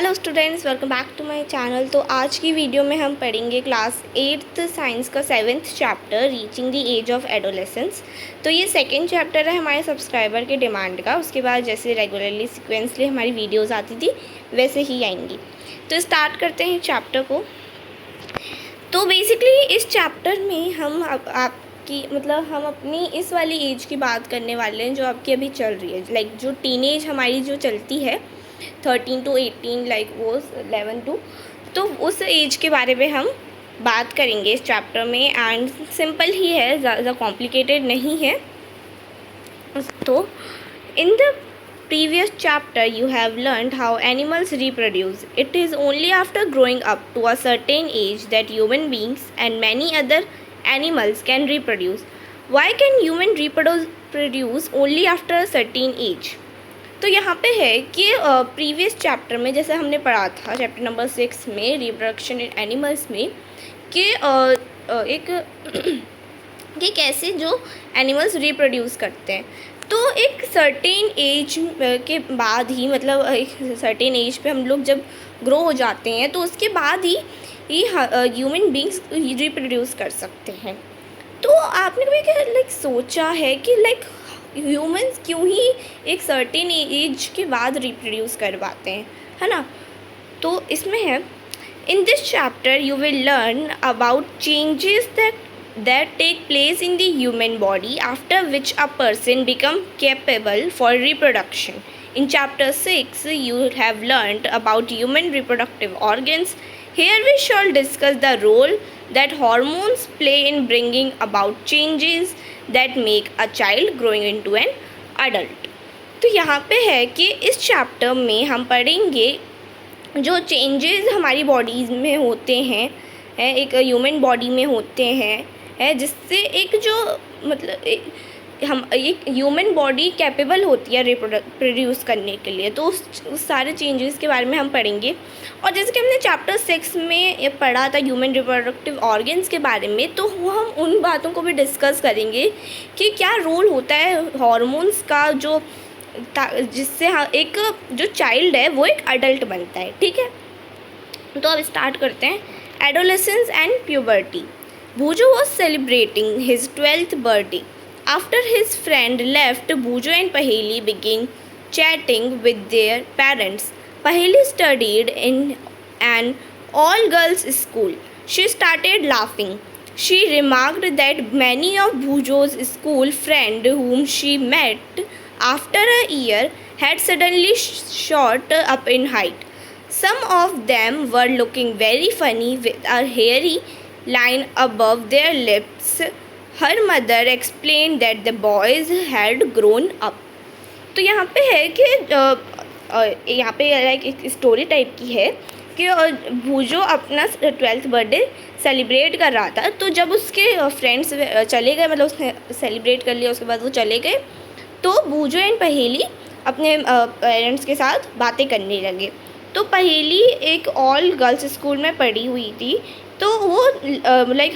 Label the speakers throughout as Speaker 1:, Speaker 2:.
Speaker 1: Hello students, welcome back to my channel. तो आज की वीडियो में हम पढ़ेंगे क्लास 8th साइंस का 7th chapter reaching the age of adolescence. तो ये सेकंड चैप्टर है हमारे सब्सक्राइबर के डिमांड का। उसके बाद जैसे रेगुलरली सीक्वेंसली हमारी वीडियोस आती थी वैसे ही आएंगी। तो स्टार्ट करते हैं चैप्टर को। तो बेसिकली इस चैप्टर में हम हम अपनी इस वाली एज की बात करने वाले हैं जो आपकी अभी चल रही है, लाइक जो टीनेज हमारी जो चलती है 13 to 18, लाइक वो 11 टू, तो उस एज के बारे में हम बात करेंगे इस चैप्टर में। एंड सिंपल ही है, ज़्यादा कॉम्प्लिकेटेड नहीं है। तो in the previous chapter you have learned how animals reproduce. It is only after growing up to a certain age that human beings and many other animals can reproduce. Why can human reproduce only after a certain age? तो यहाँ पे है कि previous chapter में जैसे हमने पढ़ा था चैप्टर नंबर 6 में रिप्रोडक्शन इन एनिमल्स में कि कि कैसे जो एनिमल्स रिप्रोड्यूस करते हैं। तो एक सर्टेन एज के बाद ही, मतलब एक सर्टेन एज पे हम लोग जब ग्रो हो जाते हैं तो उसके बाद ही ह्यूमन बींग्स रिप्रोड्यूस कर सकते हैं। तो आपने कभी क्या सोचा है कि ह्यूमंस क्यों ही एक सर्टेन एज के बाद रिप्रोड्यूस कर पाते हैं, है ना? तो इसमें है, in this chapter you will learn about changes that take place in the human body after which a person become capable for reproduction. In chapter 6 you have learned about human reproductive organs. Here we shall discuss the role that hormones play in bringing about changes that make a child growing into an adult. तो यहाँ पे है कि इस chapter में हम पढ़ेंगे जो चेंजेस हमारी बॉडीज़ में होते हैं, एक ह्यूमन बॉडी में होते हैं, है जिससे एक जो एक ह्यूमन बॉडी कैपेबल होती है रिप्रोड्यूस करने के लिए। तो उस सारे चेंजेस के बारे में हम पढ़ेंगे। और जैसे कि हमने चैप्टर 6 में पढ़ा था ह्यूमन रिप्रोडक्टिव ऑर्गन्स के बारे में, तो हम उन बातों को भी डिस्कस करेंगे कि क्या रोल होता है हॉर्मोन्स का जो जिससे एक जो चाइल्ड है वो एक अडल्ट बनता है। ठीक है, तो अब स्टार्ट करते हैं। Adolescence and puberty. Bhujo was celebrating his 12th birthday. After his friend left, Bhujo and Paheli began chatting with their parents. Paheli studied in an all-girls school. She started laughing. She remarked that many of Bhujo's school friends whom she met after a year had suddenly shot up in height. Some of them were looking very funny with a hairy line above their lips. Her mother explained that the boys had grown up. तो यहाँ पे है कि यहाँ पे like एक story type की है कि भूजो अपना 12th बर्थडे सेलिब्रेट कर रहा था। तो जब उसके फ्रेंड्स चले गए, मतलब उसने सेलिब्रेट कर लिया, उसके बाद वो चले गए, तो भूजो एंड पहेली अपने पेरेंट्स के साथ बातें करने लगे। तो पहेली एक ऑल गर्ल्स स्कूल में पढ़ी हुई थी, तो वो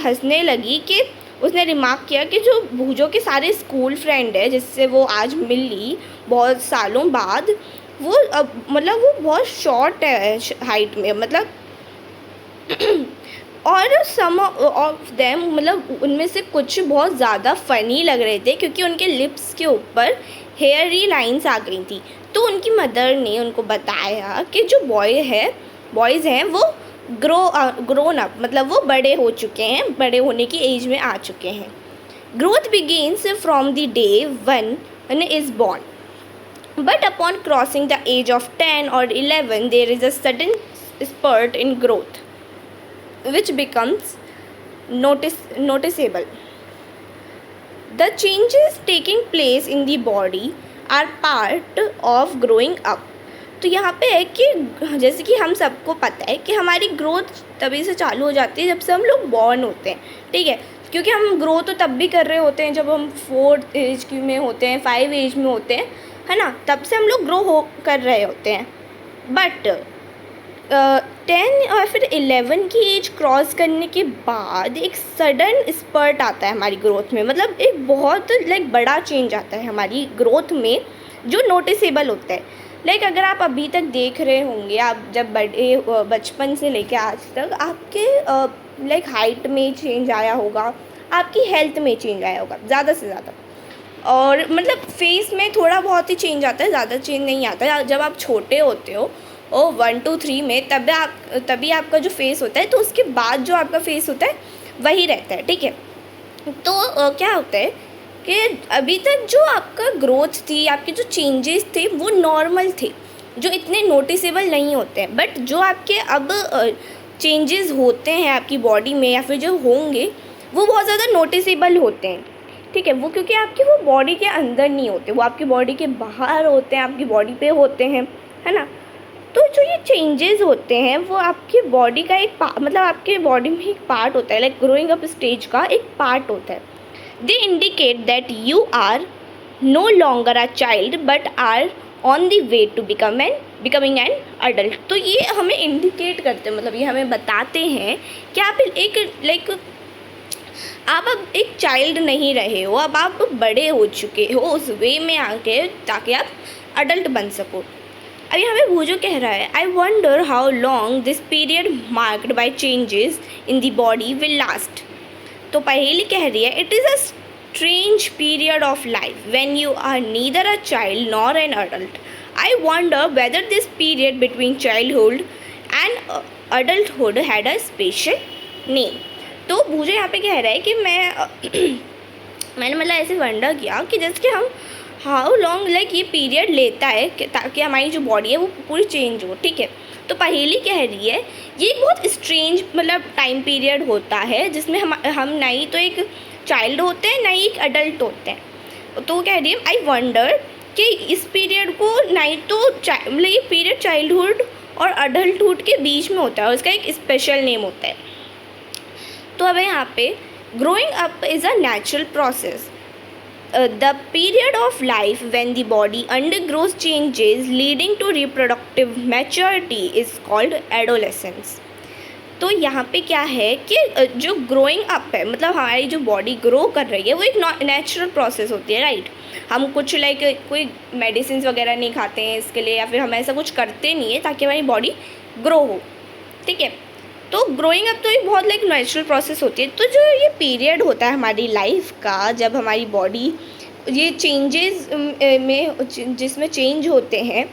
Speaker 1: हंसने लगी कि उसने रिमार्क किया कि जो भूजो के सारे स्कूल फ्रेंड है जिससे वो आज मिली बहुत सालों बाद, वो वो बहुत शॉर्ट है हाइट में, और सम ऑफ देम उनमें से कुछ बहुत ज़्यादा फ़नी लग रहे थे क्योंकि उनके लिप्स के ऊपर हेयरी लाइंस आ गई थी। तो उनकी मदर ने उनको बताया कि जो बॉयज़ हैं वो ग्रोन अप, वो बड़े हो चुके हैं, बड़े होने की एज में आ चुके हैं। Growth begins from the day one is born, but upon crossing the age of 10 or 11 there is a sudden spurt in growth which becomes noticeable. The changes taking place in the body are part of growing up. तो यहाँ पे है कि जैसे कि हम सबको पता है कि हमारी ग्रोथ तभी से चालू हो जाती है जब से हम लोग बॉर्न होते हैं। ठीक है, क्योंकि हम ग्रो तो तब भी कर रहे होते हैं जब हम 4th एज में होते हैं, 5 एज में होते हैं, है ना? तब से हम लोग ग्रो कर रहे होते हैं। बट 10 और फिर 11 की एज क्रॉस करने के बाद एक सडन स्पर्ट आता है हमारी ग्रोथ में, एक बहुत बड़ा चेंज आता है हमारी ग्रोथ में जो नोटिसेबल होता है। लाइक अगर आप अभी तक देख रहे होंगे, आप जब बड़े बचपन से लेकर आज तक आपके लाइक हाइट में चेंज आया होगा, आपकी हेल्थ में चेंज आया होगा ज़्यादा से ज़्यादा, और मतलब फेस में थोड़ा बहुत ही चेंज आता है, ज़्यादा चेंज नहीं आता। जब आप छोटे होते हो 1 2 3 में, तभी आपका जो फेस होता है, तो उसके बाद जो आपका फेस होता है वही रहता है, ठीक है। तो क्या होता है कि अभी तक जो आपका ग्रोथ थी, आपके जो चेंजेस थे वो नॉर्मल थे, जो इतने नोटिसेबल नहीं होते हैं। बट जो आपके अब चेंजेस होते हैं आपकी बॉडी में या फिर जो होंगे, वो बहुत ज़्यादा नोटिसेबल होते हैं, ठीक है। वो क्योंकि आपकी वो बॉडी के अंदर नहीं होते, वो आपकी बॉडी के बाहर होते हैं, आपकी बॉडी पे होते हैं, है ना। तो जो ये चेंजेस होते हैं वो आपकी बॉडी का एक मतलब आपके बॉडी में एक पार्ट होता है, लाइक ग्रोइंग अप स्टेज का एक पार्ट होता है। They indicate that you are no longer a child but are on the way to becoming an adult. तो ये हमें इंडिकेट करते हैं, मतलब ये हमें बताते हैं कि आप एक लाइक आप अब एक चाइल्ड नहीं रहे हो, अब आप बड़े हो चुके हो उस वे में आके, ताकि आप अडल्ट बन सको। अब यहाँ पे भूजो कह रहा है, I wonder how long this period marked by changes in the body will last. तो पहेली कह रही है, it is a strange period of life when you are neither a child nor an adult. I wonder whether this period between childhood and adulthood had a special name. तो भूजो यहाँ पे कह रहा है कि मैंने मतलब ऐसे वंडर किया कि जैसे कि हम हाउ लॉन्ग लाइक ये पीरियड लेता है कि ताकि हमारी जो बॉडी है वो पूरी चेंज हो, ठीक है। तो पहेली कह रही है ये एक बहुत स्ट्रेंज मतलब टाइम पीरियड होता है, जिसमें हम ना ही तो एक चाइल्ड होते हैं ना ही एक अडल्ट होते हैं। तो कह रही है आई वंडर कि इस पीरियड को ना ही तो मतलब ये पीरियड चाइल्डहुड और अडल्टहुड के बीच में होता है और इसका एक स्पेशल नेम होता है। तो अब यहाँ पे growing up is a natural process, the period of life when the body undergoes changes leading to reproductive maturity is called adolescence. तो यहाँ पे क्या है कि जो ग्रोइंग अप है, मतलब हमारी जो बॉडी ग्रो कर रही है, वो एक नेचुरल प्रोसेस होती है, राइट। हम कुछ लाइक कोई मेडिसिन वगैरह नहीं खाते हैं इसके लिए, या फिर हम ऐसा कुछ करते नहीं है ताकि हमारी बॉडी ग्रो हो, ठीक है। तो ग्रोइंग अप तो एक बहुत लाइक नेचुरल प्रोसेस होती है। तो जो ये पीरियड होता है हमारी लाइफ का, जब हमारी बॉडी ये चेंजेस में जिसमें चेंज होते हैं,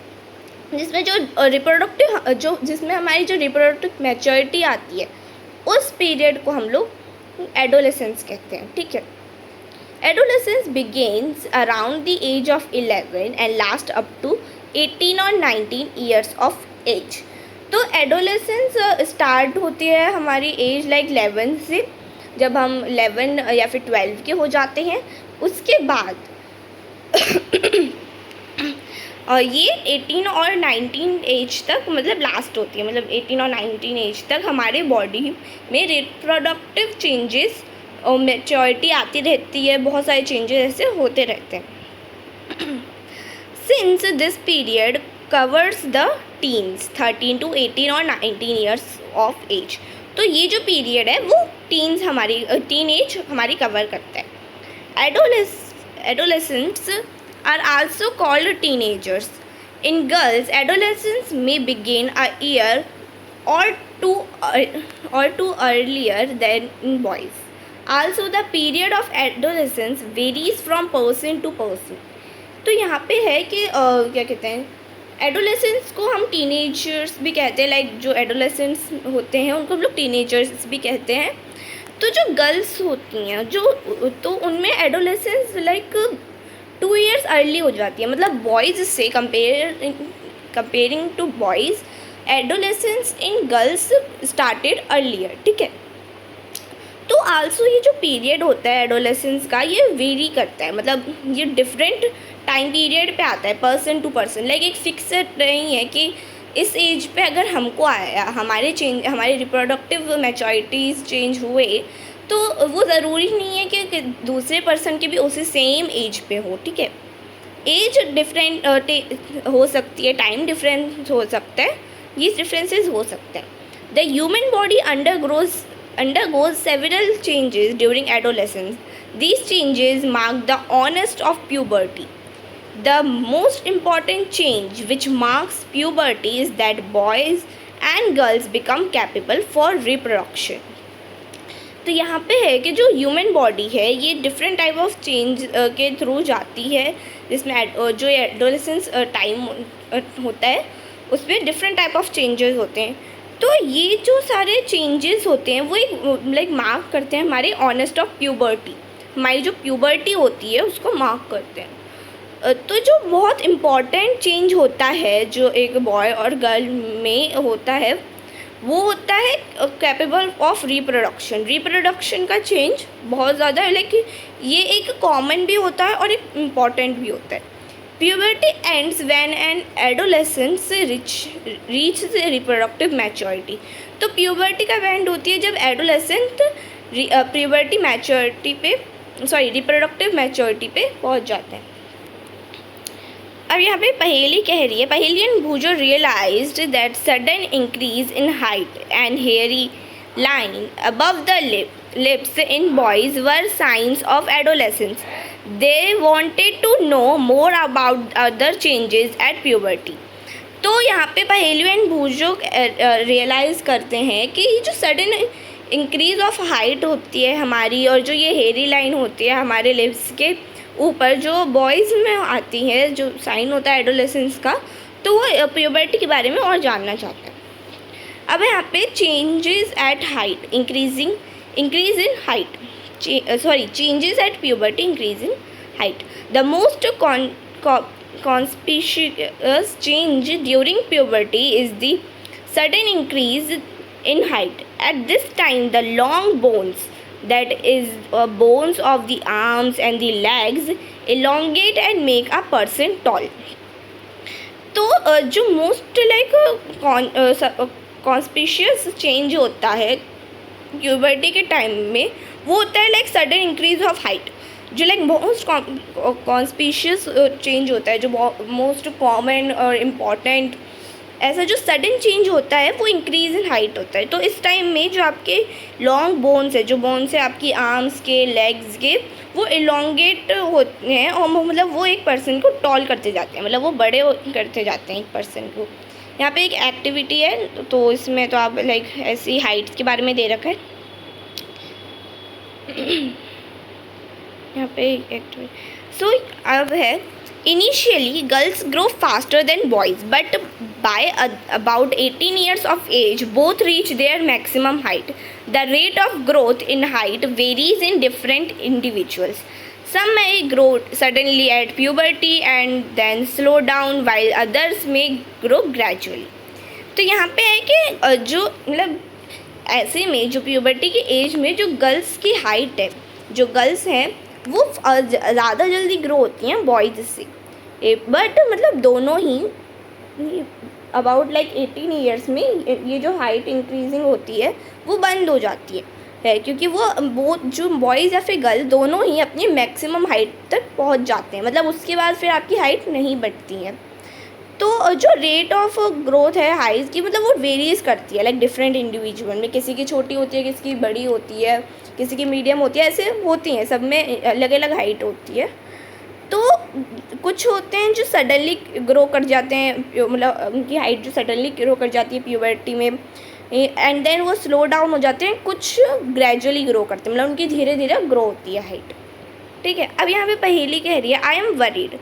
Speaker 1: जिसमें जो रिप्रोडक्टिव जिसमें हमारी जो रिप्रोडक्टिव मैच्योरिटी आती है, उस पीरियड को हम लोग एडोलेसेंस कहते हैं, ठीक है। Adolescence begins around the age of 11 and last up to 18 और 19 ईयर्स ऑफ एज। तो एडोलेसेंस स्टार्ट होती है हमारी एज लाइक 11 से, जब हम 11 या फिर 12 के हो जाते हैं। उसके बाद और ये 18 और 19 एज तक मतलब लास्ट होती है, मतलब 18 और 19 एज तक हमारे बॉडी में रिप्रोडक्टिव चेंजेस और मैच्योरिटी आती रहती है, बहुत सारे चेंजेस ऐसे होते रहते हैं। Since this period covers the teens 13 to 18 और 19 ईयर्स ऑफ एज। तो ये जो पीरियड है वो टीन एज हमारी कवर करता है। Adolescents are also called teenagers. In girls adolescence may begin a year or two earlier than in boys. Also the period of adolescence varies from person to person. तो यहाँ पे है कि क्या कहते हैं, एडोलेसेंस को हम टीनेजर्स भी कहते हैं, लाइक जो एडोलेसेंस होते हैं उनको हम लोग टीनेजर्स भी कहते हैं। तो जो गर्ल्स होती हैं तो उनमें एडोलेसेंस लाइक 2 ईयर्स अर्ली हो जाती है, मतलब बॉयज़ से comparing to boys adolescence in girls started earlier, ठीक है। तो आल्सो ये जो पीरियड होता है एडोलेसेंस का, ये वेरी करता है, मतलब ये डिफरेंट टाइम पीरियड पे आता है पर्सन टू पर्सन, लाइक एक फिक्स नहीं है कि इस एज पे अगर हमको आया हमारे रिप्रोडक्टिव मैच्योरिटीज़ चेंज हुए, तो वो ज़रूरी नहीं है कि दूसरे पर्सन के भी उसी सेम एज पे हो, ठीक है। एज डिफरेंट हो सकती है, टाइम डिफरेंस हो सकता है, ये डिफरेंसेस हो सकते हैं। The human body undergoes several changes during adolescence. These changes mark the onset of puberty. The most important change which marks puberty is that boys and girls become capable for reproduction. तो यहाँ पे है कि जो human body है ये different type of change के through जाती है, जिसमें जो एडोलेसेंस टाइम होता है उसमें डिफरेंट टाइप ऑफ चेंजेस होते हैं। तो ये जो सारे चेंजेस होते हैं वो एक लाइक मार्क करते हैं हमारे ऑनेस्ट ऑफ प्यूबर्टी, हमारी जो प्यूबर्टी होती है उसको मार्क करते हैं। तो जो बहुत इम्पॉर्टेंट चेंज होता है जो एक बॉय और गर्ल में होता है वो होता है कैपेबल ऑफ रिप्रोडक्शन का चेंज बहुत ज़्यादा है, लाइक ये एक कॉमन भी होता है और एक इम्पॉर्टेंट भी होता है। Puberty ends when an adolescence reach reproductive maturity. तो प्यूबर्टी का एंड होती है जब एडोलेसेंट प्यूबर्टी मैच्योरिटी पे रिप्रोडक्टिव मैच्योरिटी पे पहुंच जाते हैं। अब यहाँ पे पहेली कह रही है, Paheli and Boojho realised that sudden increase in height and hairy line above the lips in boys were signs of adolescence. They wanted to know more about other changes at puberty. तो यहाँ पे पहेली एंड भूजो रियलाइज़ करते हैं कि ये जो sudden increase of height होती है हमारी और जो ये हेयरी लाइन होती है हमारे लिप्स के ऊपर जो बॉयज़ में आती है, जो साइन होता है एडोलेसेंस का, तो वो प्यूबर्टी के बारे में और जानना चाहते हैं। अब यहाँ पे changes at height increase in height changes at puberty increase in height. The most conspicuous change during puberty is the sudden increase in height. At this time, the long bones, that is bones of the arms and the legs, elongate and make a person tall. तो जो most like conspicuous change होता है puberty के time में वो होता है like sudden increase of height. जो लाइक मोस्ट कॉन्स्पिशियस चेंज होता है, जो मोस्ट कॉमन और इम्पॉर्टेंट ऐसा जो सडन चेंज होता है वो इंक्रीज इन हाइट होता है। तो इस टाइम में जो आपके लॉन्ग बोन्स है, जो बोन्स है आपकी आर्म्स के, लेग्स के, वो इलोंगेट होते हैं और मतलब वो एक पर्सन को टॉल करते जाते हैं, मतलब वो बड़े करते जाते हैं एक पर्सन को। यहाँ पे एक एक्टिविटी है तो इसमें तो आप लाइक ऐसी हाइट के बारे में दे रखा है। यहाँ पे एक्टिविटी सो अब है, initially girls grow faster than boys but by about 18 years of age both reach their maximum height. The rate of growth in height varies in different individuals. Some may grow suddenly at puberty and then slow down while others may grow gradually. तो यहाँ पे है कि जो मतलब ऐसे में जो प्यूबर्टी की एज में जो गर्ल्स की हाइट है, जो गर्ल्स हैं वो ज़्यादा जल्दी ग्रो होती हैं बॉयज़ से, बट मतलब दोनों ही अबाउट लाइक 18 years में ये जो हाइट इंक्रीजिंग होती है वो बंद हो जाती है क्योंकि वो जो बॉयज़ या फिर गर्ल दोनों ही अपनी मैक्सिमम हाइट तक पहुंच जाते हैं, मतलब उसके बाद फिर आपकी हाइट नहीं बढ़ती है। तो जो रेट ऑफ ग्रोथ है हाइट की मतलब वो वेरीज करती है लाइक डिफरेंट इंडिविजुअल में, किसी की छोटी होती है, किसी की बड़ी होती है, किसी की मीडियम होती है, ऐसे होती हैं, सब में अलग अलग हाइट होती है। तो कुछ होते हैं जो सडनली ग्रो कर जाते हैं, मतलब उनकी हाइट जो सडनली ग्रो कर जाती है प्यूबर्टी में एंड देन वो स्लो डाउन हो जाते हैं, कुछ ग्रेजुअली ग्रो करते हैं, मतलब उनकी धीरे धीरे ग्रो होती है हाइट। ठीक है, अब यहाँ पे पहेली कह रही है, I am worried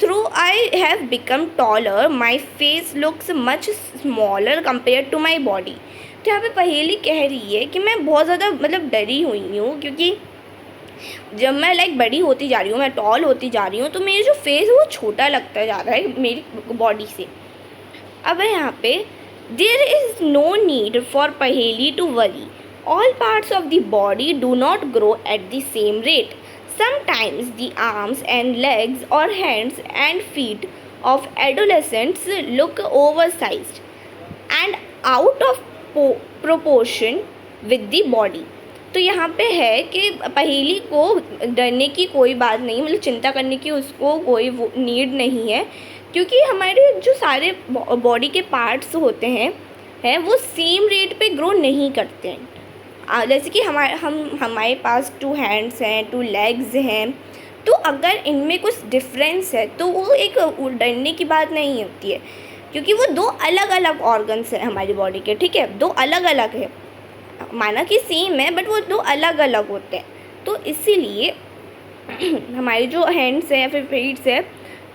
Speaker 1: though I have become taller my face looks much smaller compare to my body. तो यहाँ पे पहेली कह रही है कि मैं बहुत ज़्यादा मतलब डरी हुई हूँ क्योंकि जब मैं लाइक बड़ी होती जा रही हूँ, मैं टॉल होती जा रही हूँ, तो मेरी जो फेस है वो छोटा लगता जा रहा है मेरी बॉडी से। अब यहाँ पे there is no need for Paheli to worry, all parts of the body do not grow at the same rate. Sometimes the arms and legs or hands and feet of adolescents look oversized and out of proportion with the body. तो यहाँ पे है कि पहेली को डरने की कोई बात नहीं, मतलब चिंता करने की उसको कोई नीड नहीं है क्योंकि हमारे जो सारे बॉडी के पार्ट्स होते हैं वो सेम रेट पे ग्रो नहीं करते हैं। जैसे कि हमारे पास 2 हैंड्स हैं, 2 लेग्स हैं, तो अगर इनमें कुछ डिफरेंस है तो वो एक डरने की बात नहीं होती है, क्योंकि वो दो अलग अलग ऑर्गन्स हैं हमारी बॉडी के, ठीक है, दो अलग अलग है, माना कि सेम है बट वो दो अलग अलग होते हैं। तो इसीलिए हमारी जो हैंड्स हैं या फिर फीट्स है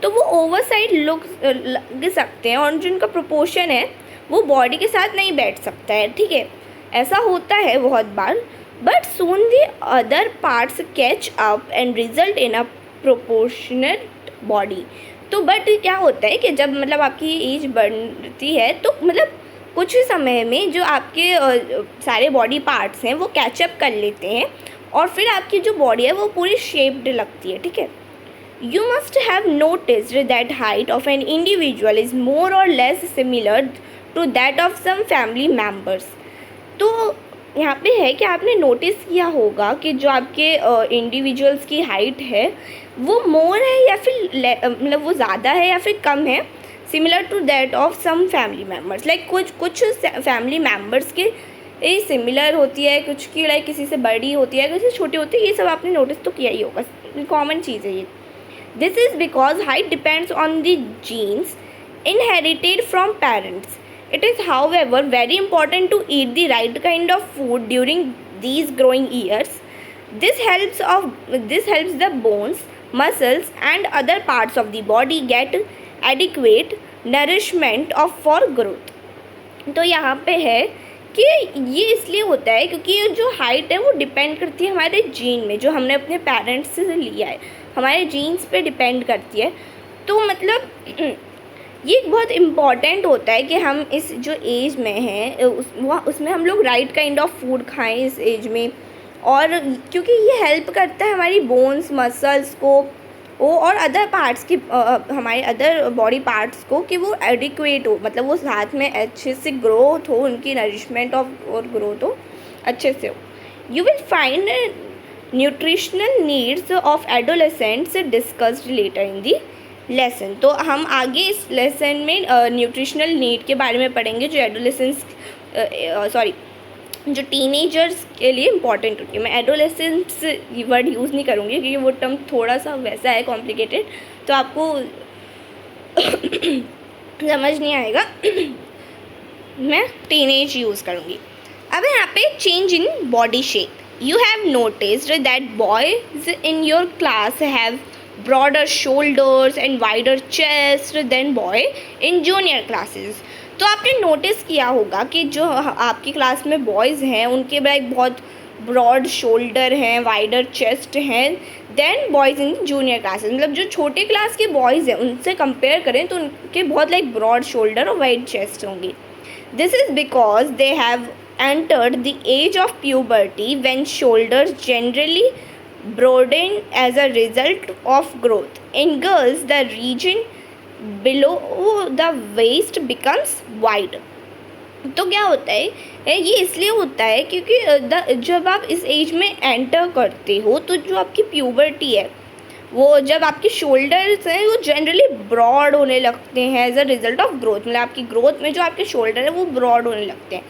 Speaker 1: तो वो ओवर साइड लग सकते हैं और जिनका प्रोपोर्शन है वो बॉडी के साथ नहीं बैठ सकता है, ठीक है, ऐसा होता है बहुत बार। But soon the other parts catch up and result in a proportionate body. तो बट क्या होता है कि जब मतलब आपकी एज बढ़ती है तो मतलब कुछ ही समय में जो आपके सारे बॉडी पार्ट्स हैं वो कैचअप कर लेते हैं और फिर आपकी जो बॉडी है वो पूरी शेप्ड लगती है, ठीक है। You must have noticed that height of an individual is more or less similar to that of some family members. तो यहाँ पे है कि आपने नोटिस किया होगा कि जो आपके इंडिविजुअल्स की हाइट है वो मोर है या फिर मतलब वो ज़्यादा है या फिर कम है, similar to that of some family members. Like कुछ फैमिली मेम्बर्स के सिमिलर होती है, कुछ की लाइक किसी से बड़ी होती है, किसी से छोटी होती है, ये सब आपने नोटिस तो किया ही होगा, कॉमन चीज़ है ये। This is because height depends on the genes inherited from parents. It is, however, very important to eat the right kind of food during these growing years. This helps the bones, muscles, and other parts of the body get adequate nourishment for growth. तो यहाँ पे है कि ये इसलिए होता है क्योंकि जो हाइट है वो डिपेंड करती है हमारे जीन में, जो हमने अपने पेरेंट्स से लिया है, हमारे जीन्स पे डिपेंड करती है। तो मतलब ये बहुत इम्पॉर्टेंट होता है कि हम इस जो एज में हैं उसमें हम लोग राइट काइंड ऑफ फूड खाएं इस एज में, और क्योंकि ये हेल्प करता है हमारी बोन्स, मसल्स को और अदर पार्ट्स की हमारे अदर बॉडी पार्ट्स को कि वो एडिक्वेट हो, मतलब वो साथ में अच्छे से ग्रोथ हो, उनकी नरिशमेंट और ग्रोथ हो अच्छे से हो। You will find nutritional needs of adolescents discussed later in the lesson. तो हम आगे इस लेसन में न्यूट्रिशनल नीड के बारे में पढ़ेंगे जो एडोलेसेंस जो टीनेजर्स के लिए इम्पॉर्टेंट होती है। मैं एडोलेसेंस वर्ड यूज़ नहीं करूँगी क्योंकि वो टर्म थोड़ा सा वैसा है कॉम्प्लिकेटेड, तो आपको समझ नहीं आएगा। मैं टीनेज यूज़ करूँगी। अब यहाँ पे change in body shape. You have noticed that boys in your class have broader shoulders and wider chest than boy in junior classes. तो आपने नोटिस किया होगा कि जो आपकी क्लास में बॉयज़ हैं उनके बहुत ब्रॉड शोल्डर हैं, वाइडर चेस्ट हैं then boys in junior classes. मतलब जो छोटे क्लास के बॉयज़ हैं उनसे कंपेयर करें तो उनके बहुत लाइक ब्रॉड शोल्डर और वाइड चेस्ट होंगी। This is because they have entered the age of puberty when shoulders generally broaden as a result of growth. In girls, the region below the waist becomes wide. तो क्या होता है ये इसलिए होता है क्योंकि जब आप इस एज में एंटर करते हो तो जो आपकी प्यूबर्टी है वो जब आपके शोल्डर्स हैं वो जनरली ब्रॉड होने लगते हैं as a result of growth. मतलब आपकी ग्रोथ में जो आपके शोल्डर है वो ब्रॉड होने लगते हैं।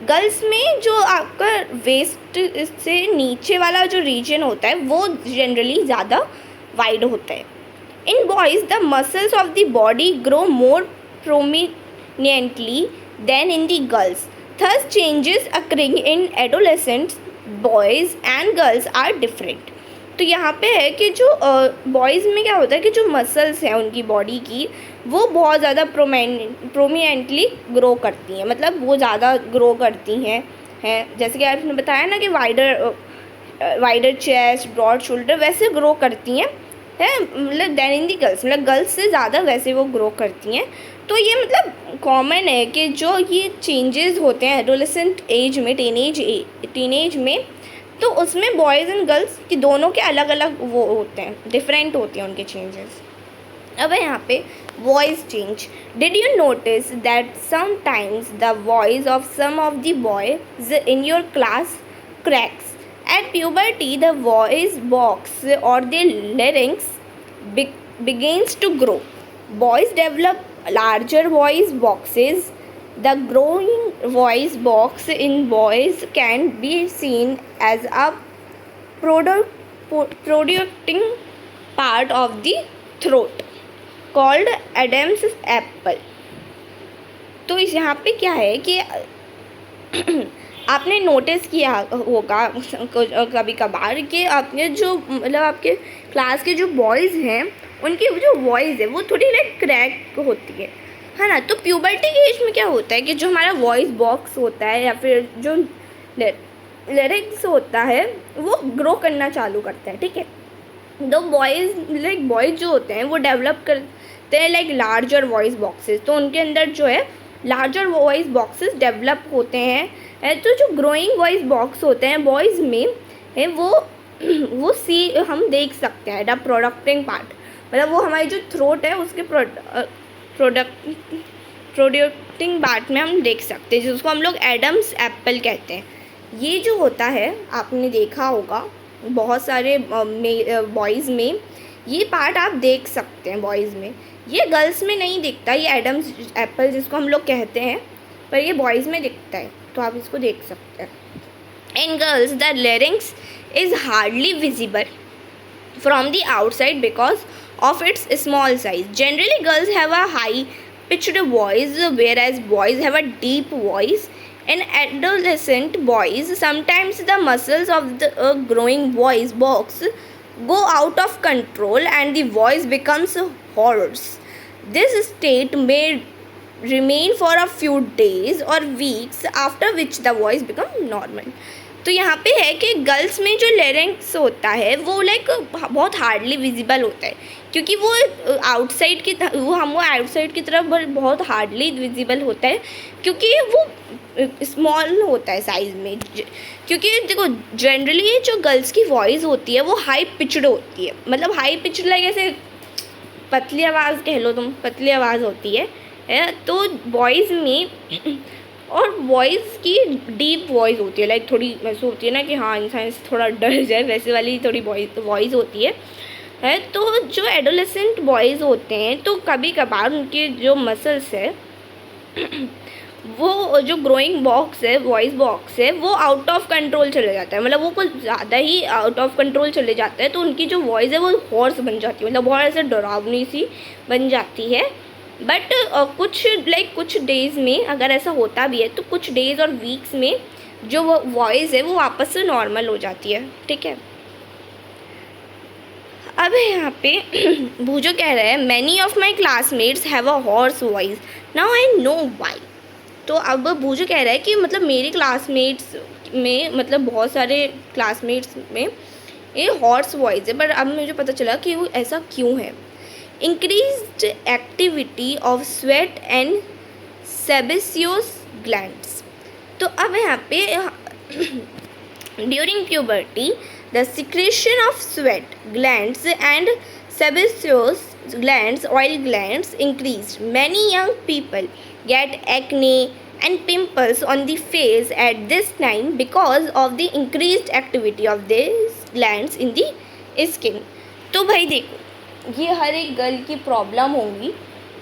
Speaker 1: गर्ल्स में जो आपका वेस्ट से नीचे वाला जो रीजन होता है वो जनरली ज़्यादा वाइड होता है। In boys the muscles of the body grow more prominently than in the girls, thus changes occurring in adolescents boys and girls are different. तो यहाँ पे है कि जो बॉयज़ में क्या होता है कि जो मसल्स हैं उनकी बॉडी की वो बहुत ज़्यादा प्रोमिनेंटली ग्रो करती हैं, मतलब वो ज़्यादा ग्रो करती हैं जैसे कि आपने बताया ना कि वाइडर चेस्ट, ब्रॉड शोल्डर वैसे ग्रो करती हैं मतलब देन इन दी गर्ल्स, मतलब गर्ल्स से ज़्यादा वैसे वो ग्रो करती हैं। तो ये मतलब कॉमन है कि जो ये चेंजेस होते हैं एडोलेसेंट एज में, टीनेज में, तो उसमें बॉयज़ एंड गर्ल्स की दोनों के अलग अलग वो होते हैं, डिफरेंट होते हैं उनके चेंजेस। अब यहाँ पे voice change. Did you notice that sometimes the voice of some of the boys in your class cracks at puberty? The voice box और the larynx begins to grow. Boys develop larger voice boxes. The growing voice box in boys can be seen as a producing part of the throat called Adam's apple. तो इस यहाँ पे क्या है कि आपने notice किया होगा कभी कभार कि आपने जो मतलब आपके क्लास के जो बॉयज़ हैं उनकी जो वॉइस है वो थोड़ी लाइक क्रैक होती है ना। तो प्यूबर्टी के एज में क्या होता है कि जो हमारा वॉइस बॉक्स होता है या फिर जो लिरिक्स होता है वो ग्रो करना चालू करता है, ठीक है। तो बॉयज़ जो होते हैं वो डेवलप करते हैं लाइक लार्जर वॉइस बॉक्सेस, तो उनके अंदर जो है लार्जर वॉइस बॉक्सेस डेवलप होते हैं। तो जो ग्रोइंग वॉइस बॉक्स होते हैं बॉयज़ में है वो हम देख सकते हैं द प्रोडक्टिंग पार्ट, मतलब वो हमारी जो थ्रोट है उसके प्रोडक्टिंग पार्ट में हम देख सकते हैं, जिसको हम लोग एडम्स एप्पल कहते हैं। ये जो होता है आपने देखा होगा बहुत सारे बॉयज़ में ये पार्ट आप देख सकते हैं बॉयज़ में, ये गर्ल्स में नहीं दिखता, ये एडम्स एप्पल जिसको हम लोग कहते हैं, पर ये बॉयज़ में दिखता है, तो आप इसको देख सकते हैं। In girls the larynx is hardly visible from the outside because of its small size. Generally, girls have a high-pitched voice, whereas boys have a deep voice. In adolescent boys, sometimes the muscles of the growing voice box go out of control and the voice becomes hoarse. This state may remain for a few days or weeks, after which the voice becomes normal. तो यहाँ पे है कि girls में जो larynx होता है वो लाइक बहुत हार्डली विजिबल होता है, क्योंकि वो आउटसाइड की तरफ बहुत हार्डली विजिबल होता है, क्योंकि वो स्मॉल होता है साइज़ में। क्योंकि देखो जनरली जो गर्ल्स की वॉइस होती है वो हाई पिचड होती है, मतलब हाई पिचड लाइक ऐसे पतली आवाज़ कह लो तुम, पतली आवाज़ होती है। तो बॉयज़ में और वॉइस की डीप वॉइस होती है, लाइक थोड़ी ऐसे होती है ना कि हाँ इंसान थोड़ा डर जाए, वैसे वाली थोड़ी वॉइस होती है। तो जो एडोलेसेंट बॉयज़ होते हैं तो कभी कभार उनके जो मसल्स है वो जो ग्रोइंग बॉक्स है वॉइस बॉक्स है वो आउट ऑफ कंट्रोल चले जाता है, मतलब वो कुछ ज़्यादा ही आउट ऑफ कंट्रोल चले जाता है, तो उनकी जो वॉइस है वो हॉर्स बन जाती है, मतलब बहुत ऐसे डरावनी सी बन जाती है। बट कुछ डेज़ में अगर ऐसा होता भी है तो कुछ डेज़ और वीक्स में जो वो वॉइस है वो वापस से नॉर्मल हो जाती है, ठीक है। अब यहाँ पे भूजो कह रहा है many of my classmates have a horse voice, now I know why. तो अब भूजो कह रहा है कि मतलब मेरे क्लासमेट्स में, मतलब बहुत सारे क्लासमेट्स में ये हॉर्स वॉइस है, पर अब मुझे पता चला कि वो ऐसा क्यों है। Increased activity of sweat and sebaceous glands. तो अब यहाँ पे during puberty the secretion of sweat glands and sebaceous glands, oil glands, increased. Many young people get acne and pimples on the face at this time because of the increased activity of these glands in the skin. तो भाई देखो ये हर एक girl की problem होगी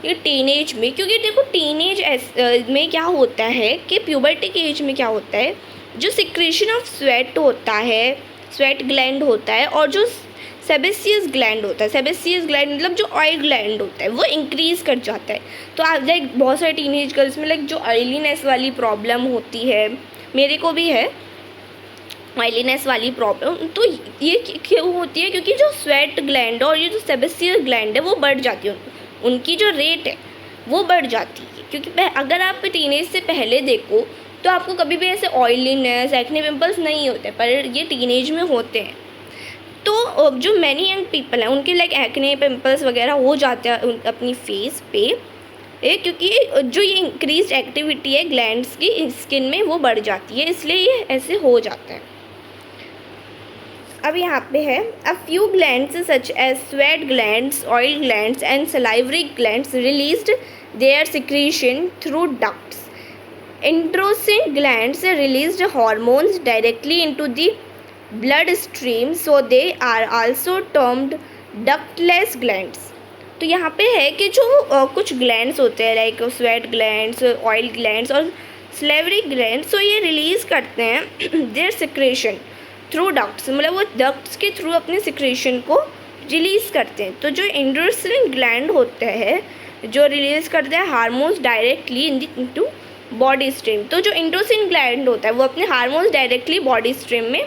Speaker 1: ये teenage में, क्योंकि देखो टीनेज में क्या होता है कि प्यूबर्टी के एज में क्या होता है, जो सिक्रेशन ऑफ स्वेट होता है, स्वेट ग्लैंड होता है, और जो सेबेसियस ग्लैंड होता है, सेबेसियस ग्लैंड मतलब जो ऑयल ग्लैंड होता है वो इंक्रीज़ कर जाता है। तो आप लाइक बहुत सारे टीनेज गर्ल्स में लाइक जो ऑयलीनेस वाली प्रॉब्लम होती है, मेरे को भी है ऑयलीनेस वाली प्रॉब्लम, तो ये क्यों होती है, क्योंकि जो स्वेट ग्लैंड और ये जो सेबेसियस ग्लैंड है वो बढ़ जाती है, उनकी जो रेट है वो बढ़ जाती है। क्योंकि अगर आप टीनेज से पहले देखो तो आपको कभी भी ऐसे ऑयलीनेस एक्ने पिंपल्स नहीं होते, पर ये टीनेज में होते हैं। तो जो मैनी यंग पीपल हैं उनके लाइक एक्ने पिंपल्स वगैरह हो जाते हैं अपनी फेस पे, क्योंकि जो ये इंक्रीज एक्टिविटी है ग्लैंड्स की स्किन में वो बढ़ जाती है, इसलिए ये ऐसे हो जाते हैं। अब यहाँ पे है a few glands such as sweat glands, oil glands and salivary glands released their secretion through ducts. Endocrine glands released hormones directly into the bloodstream, so they are also termed ductless glands. तो यहाँ पे है कि जो कुछ glands होते हैं like sweat glands, oil glands और सलाइवरी ग्लैंड्स, तो ये रिलीज़ करते हैं देयर सिक्रेशन थ्रू डक्ट्स, मतलब वो डक्ट्स के थ्रू अपने सिक्रेशन को रिलीज़ करते हैं। तो जो एंडोर्फिन ग्लैंड होते हैं जो रिलीज़ करते हैं hormones directly into body stream. तो जो एंडोर्फिन ग्लैंड होता है वो अपने हार्मोन्स डायरेक्टली बॉडी स्ट्रीम में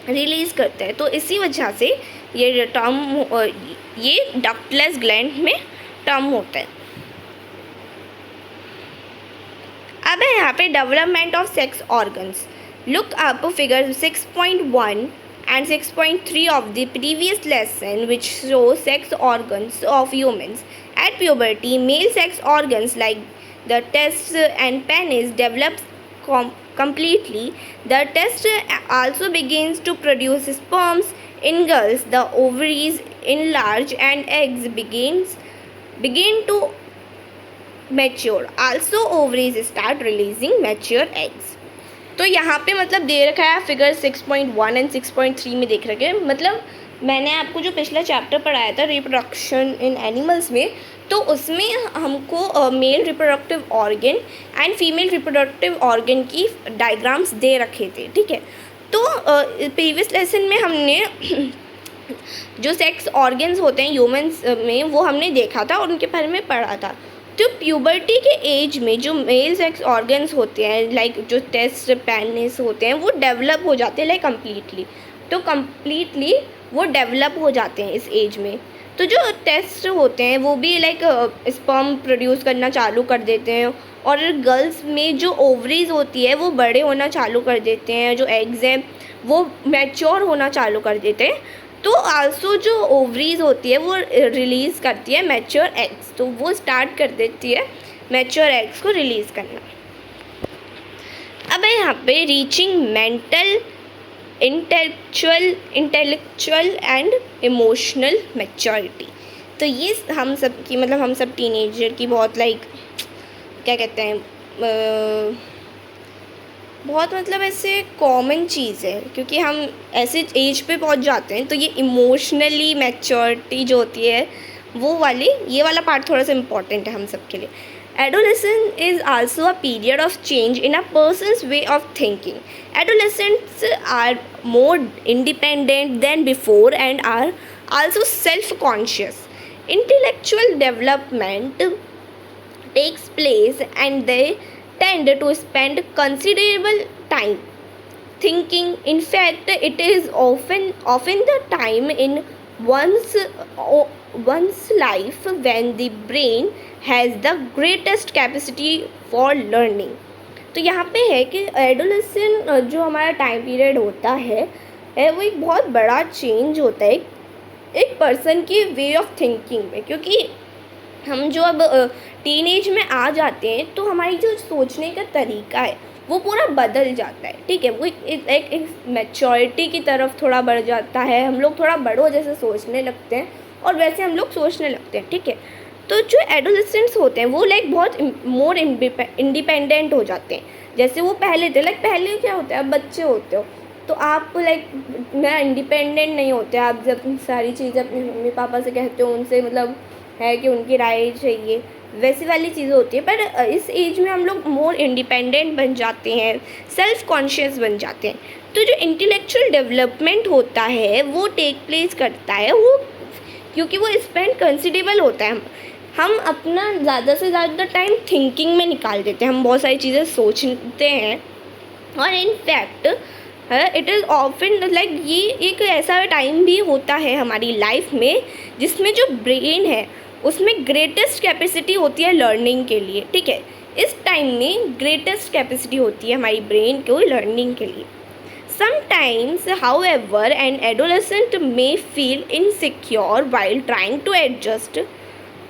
Speaker 1: रिलीज़ करता है। तो इसी वजह से ये टर्म ये डक्टलेस ग्लैंड में टर्म होता है। अब है यहाँ पे development of sex organs. Look up figure 6.1 and 6.3 of the previous lesson, which show sex organs of humans. At puberty, male sex organs like the testes and penis develops completely. The test also begins to produce sperms in girls. The ovaries enlarge and eggs begin to mature. Also, ovaries start releasing mature eggs. तो यहाँ पे मतलब दे रखा है figure 6.1 and 6.3 में देख रखे हैं। मतलब मैंने आपको जो पिछला चैप्टर पढ़ाया था रिप्रोडक्शन इन एनिमल्स में, तो उसमें हमको male reproductive organ and female reproductive organ की डायग्राम्स दे रखे थे, ठीक है। तो प्रीवियस लेसन में हमने जो सेक्स ऑर्गन्स होते हैं ह्यूमंस में वो हमने देखा था और उनके बारे में पढ़ा था। तो प्यूबर्टी के एज में जो मेल सेक्स ऑर्गन्स होते हैं लाइक जो टेस्ट पेनिस होते हैं वो डेवलप हो जाते हैं लाइक कम्प्लीटली। तो कम्प्लीटली वो डेवलप हो जाते हैं इस एज में। तो जो टेस्ट होते हैं वो भी लाइक स्पर्म प्रोड्यूस करना चालू कर देते हैं और गर्ल्स में जो ओवरीज होती है वो बड़े होना चालू कर देते हैं, जो एग्स हैं वो मैच्योर होना चालू कर देते हैं। तो आल्सो जो ओवरीज होती है वो रिलीज़ करती है मैच्योर एग्स, तो वो स्टार्ट कर देती है मैच्योर एग्स को रिलीज़ करना। अब है यहाँ पे reaching mental intellectual and emotional maturity. तो ये हम सब की मतलब हम सब टीनेजर की बहुत लाइक क्या कहते हैं बहुत मतलब ऐसे कॉमन चीज़ है, क्योंकि हम ऐसे एज पे पहुंच जाते हैं। तो ये इमोशनली मैच्योरिटी जो होती है वो वाली ये वाला पार्ट थोड़ा सा इम्पॉर्टेंट है हम सब के लिए। Adolescence is also a period of change in a person's way of thinking. Adolescents are more independent than before and are also self-conscious. Intellectual development takes place and they tend to spend considerable time thinking. In fact, it is often the time in one's life when the brain has the greatest capacity for learning. तो यहाँ पे है कि adolescent जो हमारा time period होता है वो एक बहुत बड़ा चेंज होता है एक पर्सन की वे ऑफ थिंकिंग में, क्योंकि हम जो अब टीनेज में आ जाते हैं तो हमारी जो सोचने का तरीका है वो पूरा बदल जाता है, ठीक है। वो एक मैच्योरिटी की तरफ थोड़ा बढ़ जाता है, हम लोग थोड़ा बड़ों जैसे सोचने लगते हैं और वैसे हम लोग सोचने लगते हैं, ठीक है। तो जो एडोलेसेंट्स होते हैं वो लाइक बहुत मोर इंडिपेंडेंट हो जाते हैं, जैसे वो पहले थे। लाइक पहले क्या होता है, आप बच्चे होते हो तो आप लाइक मैं इंडिपेंडेंट नहीं होते, आप जब सारी चीज़ें अपने मम्मी पापा से कहते हो, उनसे मतलब है कि उनकी राय चाहिए, वैसी वाली चीज़ें होती है। पर इस एज में हम लोग मोर इंडिपेंडेंट बन जाते हैं, सेल्फ कॉन्शियस बन जाते हैं। तो जो इंटेलेक्चुअल डेवलपमेंट होता है वो टेक प्लेस करता है वो क्योंकि वो स्पेंड कंसिडरेबल होता है। हम अपना ज़्यादा से ज़्यादा टाइम थिंकिंग में निकाल देते हैं, हम बहुत सारी चीज़ें सोचते हैं और in fact it is often like ये एक ऐसा टाइम भी होता है हमारी लाइफ में जिसमें जो ब्रेन है उसमें ग्रेटेस्ट कैपेसिटी होती है लर्निंग के लिए, ठीक है। इस टाइम में ग्रेटेस्ट कैपेसिटी होती है हमारी ब्रेन को लर्निंग के लिए। Sometimes, however, an adolescent may feel insecure while trying to adjust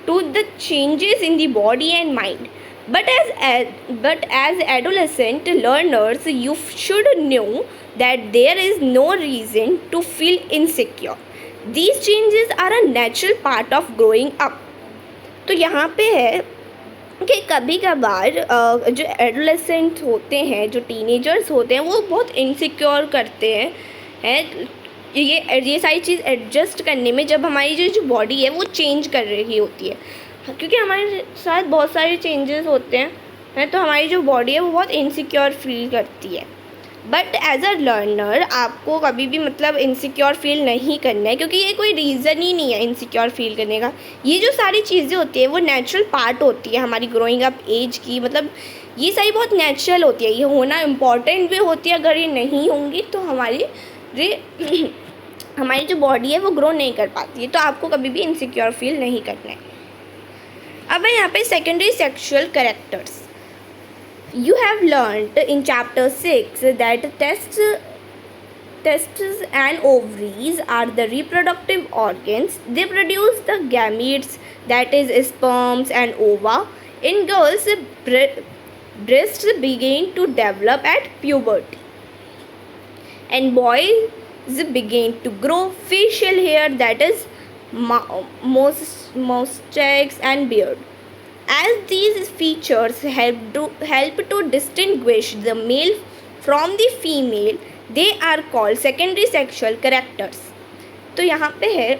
Speaker 1: to the changes in the body and mind. But as adolescent learners, you should know that there is no reason to feel insecure. These changes are a natural part of growing up. तो यहाँ पे है कि कभी कभार जो adolescent होते हैं, जो टीनेजर्स होते हैं, वो बहुत इनसिक्योर करते हैं ये सारी चीज़ एडजस्ट करने में, जब हमारी जो बॉडी है वो चेंज कर रही होती है, क्योंकि हमारे साथ बहुत सारे चेंजेस होते हैं तो हमारी जो बॉडी है वो बहुत इनसिक्योर फील करती है। बट एज अ लर्नर आपको कभी भी मतलब इनसिक्योर फील नहीं करना है, क्योंकि ये कोई रीज़न ही नहीं है इनसिक्योर फील करने का। ये जो सारी चीज़ें होती है वो नेचुरल पार्ट होती है हमारी ग्रोइंग अप एज की, मतलब ये सारी बहुत नेचुरल होती है, ये होना इम्पॉर्टेंट भी होती है। अगर ये नहीं होंगी तो हमारी जो बॉडी है वो ग्रो नहीं कर पाती है, तो आपको कभी भी इनसिक्योर फील नहीं करना है। अब यहाँ पे secondary sexual characters. You have learnt in chapter 6 that testes and ovaries are the reproductive organs. They produce the gametes, that is sperms and ova. In girls, breasts begin to develop at puberty, and boys begin to grow facial hair, that is mustache and beard. As these features help to distinguish the male from the female, they are called secondary sexual characters. तो यहाँ पे है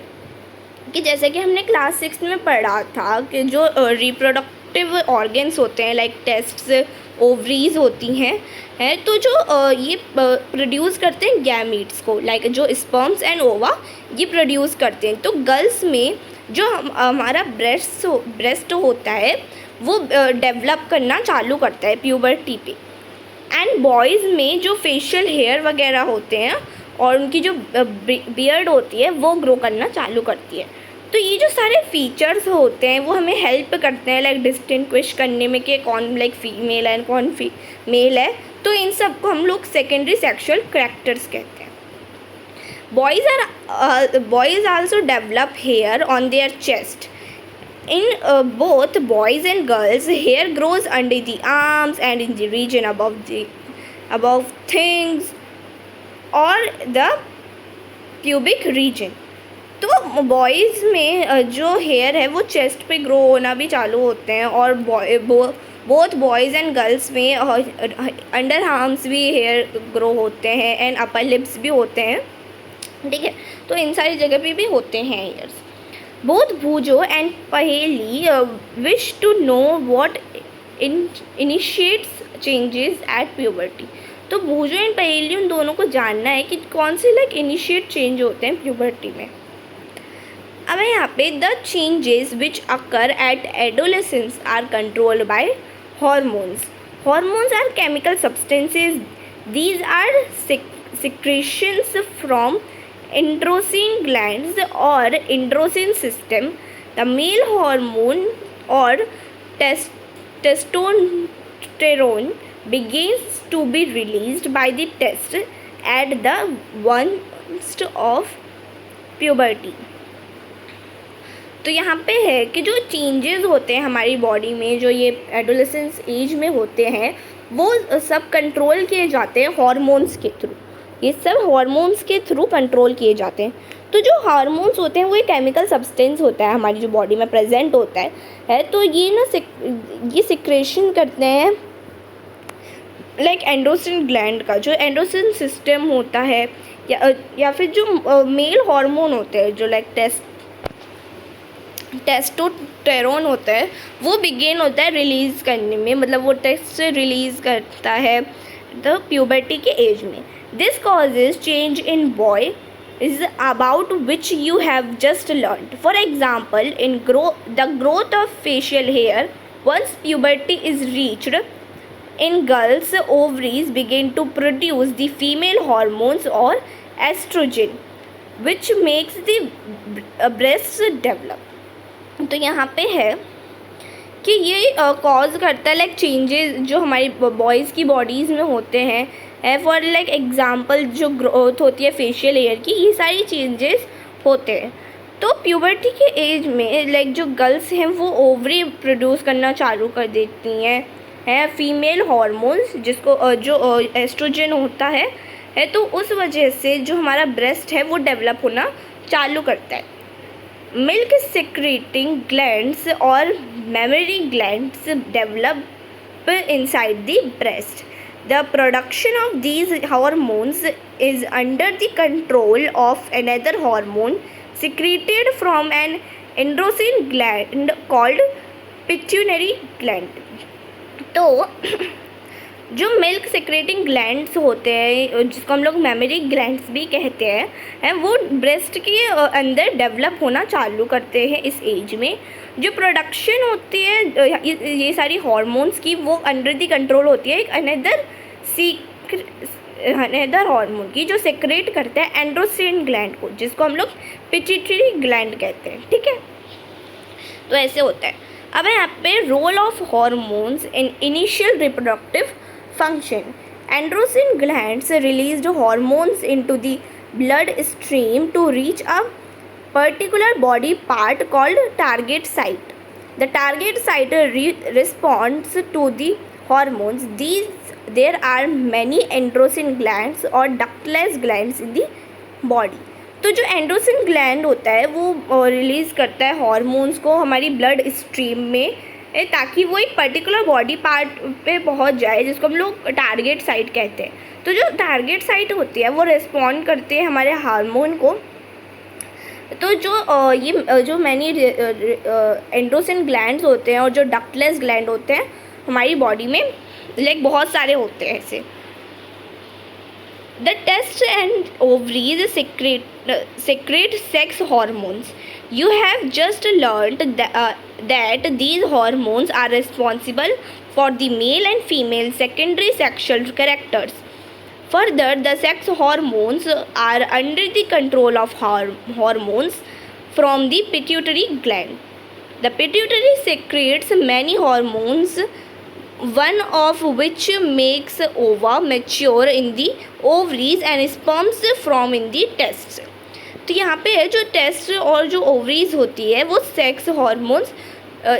Speaker 1: कि जैसे कि हमने class 6 में पढ़ा था कि जो रिप्रोडक्टिव ऑर्गन्स होते हैं लाइक टेस्ट्स, ओवरीज होती हैं तो जो ये प्रोड्यूस करते हैं गैमीट्स को, लाइक जो स्पर्म्स एंड ओवा ये प्रोड्यूस करते हैं। तो गर्ल्स में जो हमारा ब्रेस्ट होता है वो डेवलप करना चालू करता है प्यूबर्टी पे, एंड बॉयज़ में जो फेशियल हेयर वगैरह होते हैं और उनकी जो बियर्ड होती है वो ग्रो करना चालू करती है। तो ये जो सारे फीचर्स होते हैं वो हमें हेल्प करते हैं लाइक डिस्टिंग्विश करने में कि कौन लाइक फीमेल है कौन मेल है। तो इन सब को हम लोग सेकेंडरी सेक्शुअल कैरेक्टर्स कहते हैं। Boys also develop hair on their chest. In both boys and girls, hair grows under the arms and in the region above things or the pubic region. तो boys में जो hair है वो chest पे grow होना भी चालू होते हैं, और बोथ बॉयज़ एंड गर्ल्स में अंडर आर्म्स भी हेयर ग्रो होते हैं एंड अपर लिप्स भी होते हैं, ठीक है। तो इन सारी जगह पे भी होते हैं hairs. Both Boojho and Paheli wish to know what initiates changes at puberty. तो भूजो एंड पहेली उन दोनों को जानना है कि कौन से लाइक इनिशिएट चेंज होते हैं प्यूबर्टी में। अब यहाँ पे the changes which occur at adolescence are controlled by hormones. Hormones are chemical substances, these are secretions from androgen glands or androgen system. The male hormone or testosterone begins to be released by the test at the onset of puberty. तो यहाँ पे है कि जो changes होते हैं हमारी body में जो ये एडोलेसेंस एज में होते हैं वो सब कंट्रोल किए जाते हैं हॉर्मोन्स के थ्रू। ये सब हॉर्मोन्स के थ्रू कंट्रोल किए जाते हैं। तो जो हार्मोन्स होते हैं वो एक केमिकल सब्सटेंस होता है हमारी जो बॉडी में प्रेजेंट होता है तो ये ना ये सिक्रेशन करते हैं लाइक एंड्रोजन ग्लैंड का जो एंड्रोजन सिस्टम होता है या फिर जो मेल हार्मोन होते हैं जो लाइक टेस्टोस्टेरोन होता है वो बिगेन होता है रिलीज़ करने में, मतलब वो टेस्ट रिलीज़ करता है द प्यूबर्टी के एज में। This causes change in boy is about which you have just learned. For example, in the growth of facial hair once puberty is reached. In girls, ovaries begin to produce the female hormones or estrogen, which makes the breasts develop. तो यहाँ पे है कि ये cause करता है like changes जो हमारी बॉयज़ की बॉडीज़ में होते हैं फॉर लाइक एग्जांपल जो ग्रोथ होती है फेशियल हेयर की, ये सारी चेंजेस होते हैं। तो प्यूबर्टी के एज में लाइक जो गर्ल्स हैं वो ओवरी प्रोड्यूस करना चालू कर देती हैं फीमेल हार्मोन्स जिसको जो एस्ट्रोजन होता है तो उस वजह से जो हमारा ब्रेस्ट है वो डेवलप होना चालू करता है। मिल्क सिक्रेटिंग ग्लैंड्स और mammary glands develop inside the breast. The production of these hormones is under the control of another hormone secreted from an androgen gland called pituitary gland. तो जो milk secreting glands होते हैं, जिसको हम लोग mammary glands भी कहते हैं, वो ब्रेस्ट के अंदर डेवलप होना चालू करते हैं इस एज में। जो प्रोडक्शन होती है ये सारी हार्मोन्स की, वो अंडर द कंट्रोल होती है एक अनदर हार्मोन की, जो सेक्रेट करता है एंड्रोसिन ग्लैंड को, जिसको हम लोग पिट्यूटरी ग्लैंड कहते हैं। ठीक है, तो ऐसे होता है। अब यहाँ पे role of hormones in initial reproductive function. Endocrine glands released hormones into the blood stream to reach a particular body part called target site. The target site responds to the hormones. There are many androgen glands or ductless glands in the body. तो जो एंड्रोसिन gland होता है वो release करता है hormones को हमारी blood stream में, ताकि वो एक पर्टिकुलर बॉडी पार्ट पे पहुंच जाए, जिसको हम लोग टारगेट साइट कहते हैं। तो जो टारगेट साइट होती है वो रिस्पॉन्ड करती है हमारे हार्मोन को। तो जो मैनी एंड्रोसिन ग्लैंड्स होते हैं और जो डक्टलेस ग्लैंड होते हैं हमारी बॉडी में, लाइक बहुत सारे होते हैं ऐसे। The testes and ovaries secrete sex hormones. You have just learned that these hormones are responsible for the male and female secondary sexual characters. Further, the sex hormones are under the control of hormones from the pituitary gland. The pituitary secretes many hormones, one of which makes ova mature in the ovaries and sperms from in the testes. तो यहाँ पे जो test और जो ovaries होती है वो sex hormones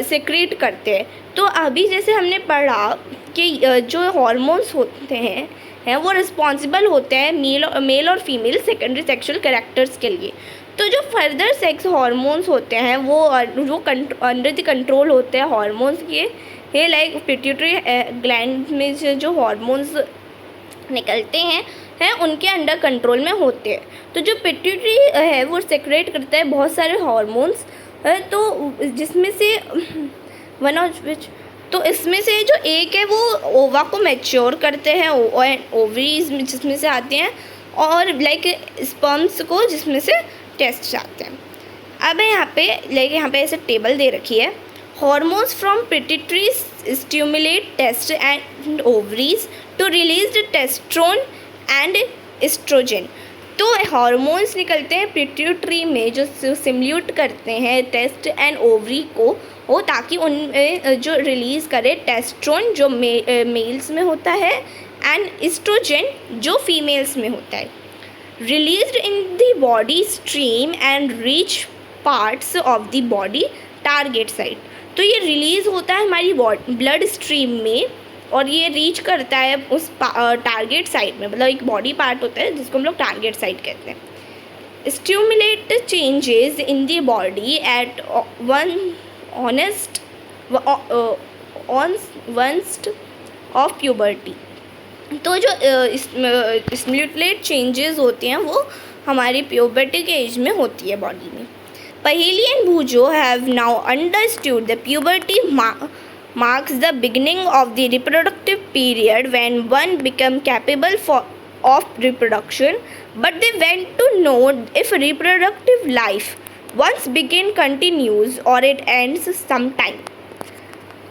Speaker 1: secret करते हैं। तो अभी जैसे हमने पढ़ा कि जो हॉर्मोन्स होते हैं वो रिस्पॉन्सिबल होते हैं मेल और फीमेल सेकेंडरी सेक्सुअल कैरेक्टर्स के लिए। तो जो फर्दर सेक्स हॉर्मोन्स होते हैं वो अंडर द कंट्रोल होते हैं हॉर्मोन्स के, लाइक पिट्यूटरी ग्लैंड में से जो हॉर्मोन्स निकलते हैं उनके अंडर कंट्रोल में होते हैं। तो जो पिट्यूटरी है वो सेक्रेट करता है बहुत सारे हॉर्मोन्स, तो जिसमें से वन ऑफ विच, तो इसमें से जो एक है वो ओवा को मैच्योर करते हैं, ओवरीज जिसमें से आते हैं, और लाइक स्पर्म्स को जिसमें से टेस्ट आते हैं। अब यहाँ पे ऐसे टेबल दे रखी है। Hormones from pituitary stimulate testes and ovaries to release testosterone and estrogen. तो हार्मोन्स निकलते हैं पिट्यूटरी में जो सिम्युलेट करते हैं टेस्ट एंड ओवरी को, वो ताकि उनमें जो रिलीज़ करे टेस्ट्रोन जो मेल्स में होता है एंड एस्ट्रोजन जो फीमेल्स में होता है, released in the body stream and reach parts of the body target site. तो ये रिलीज़ होता है हमारी ब्लड स्ट्रीम में और ये रीच करता है उस टारगेट साइट में, मतलब एक बॉडी पार्ट होता है जिसको हम लोग टारगेट साइट कहते हैं। Stimulate changes in the body at onset of puberty. तो जो स्टिमुलेट चेंजेस होते हैं वो हमारी प्यूबर्टी के एज में होती है बॉडी में। Paheli and Bujo have now understood the puberty marks the beginning of the reproductive period when one becomes capable of reproduction, but they want to know if reproductive life once begin continues or it ends sometime.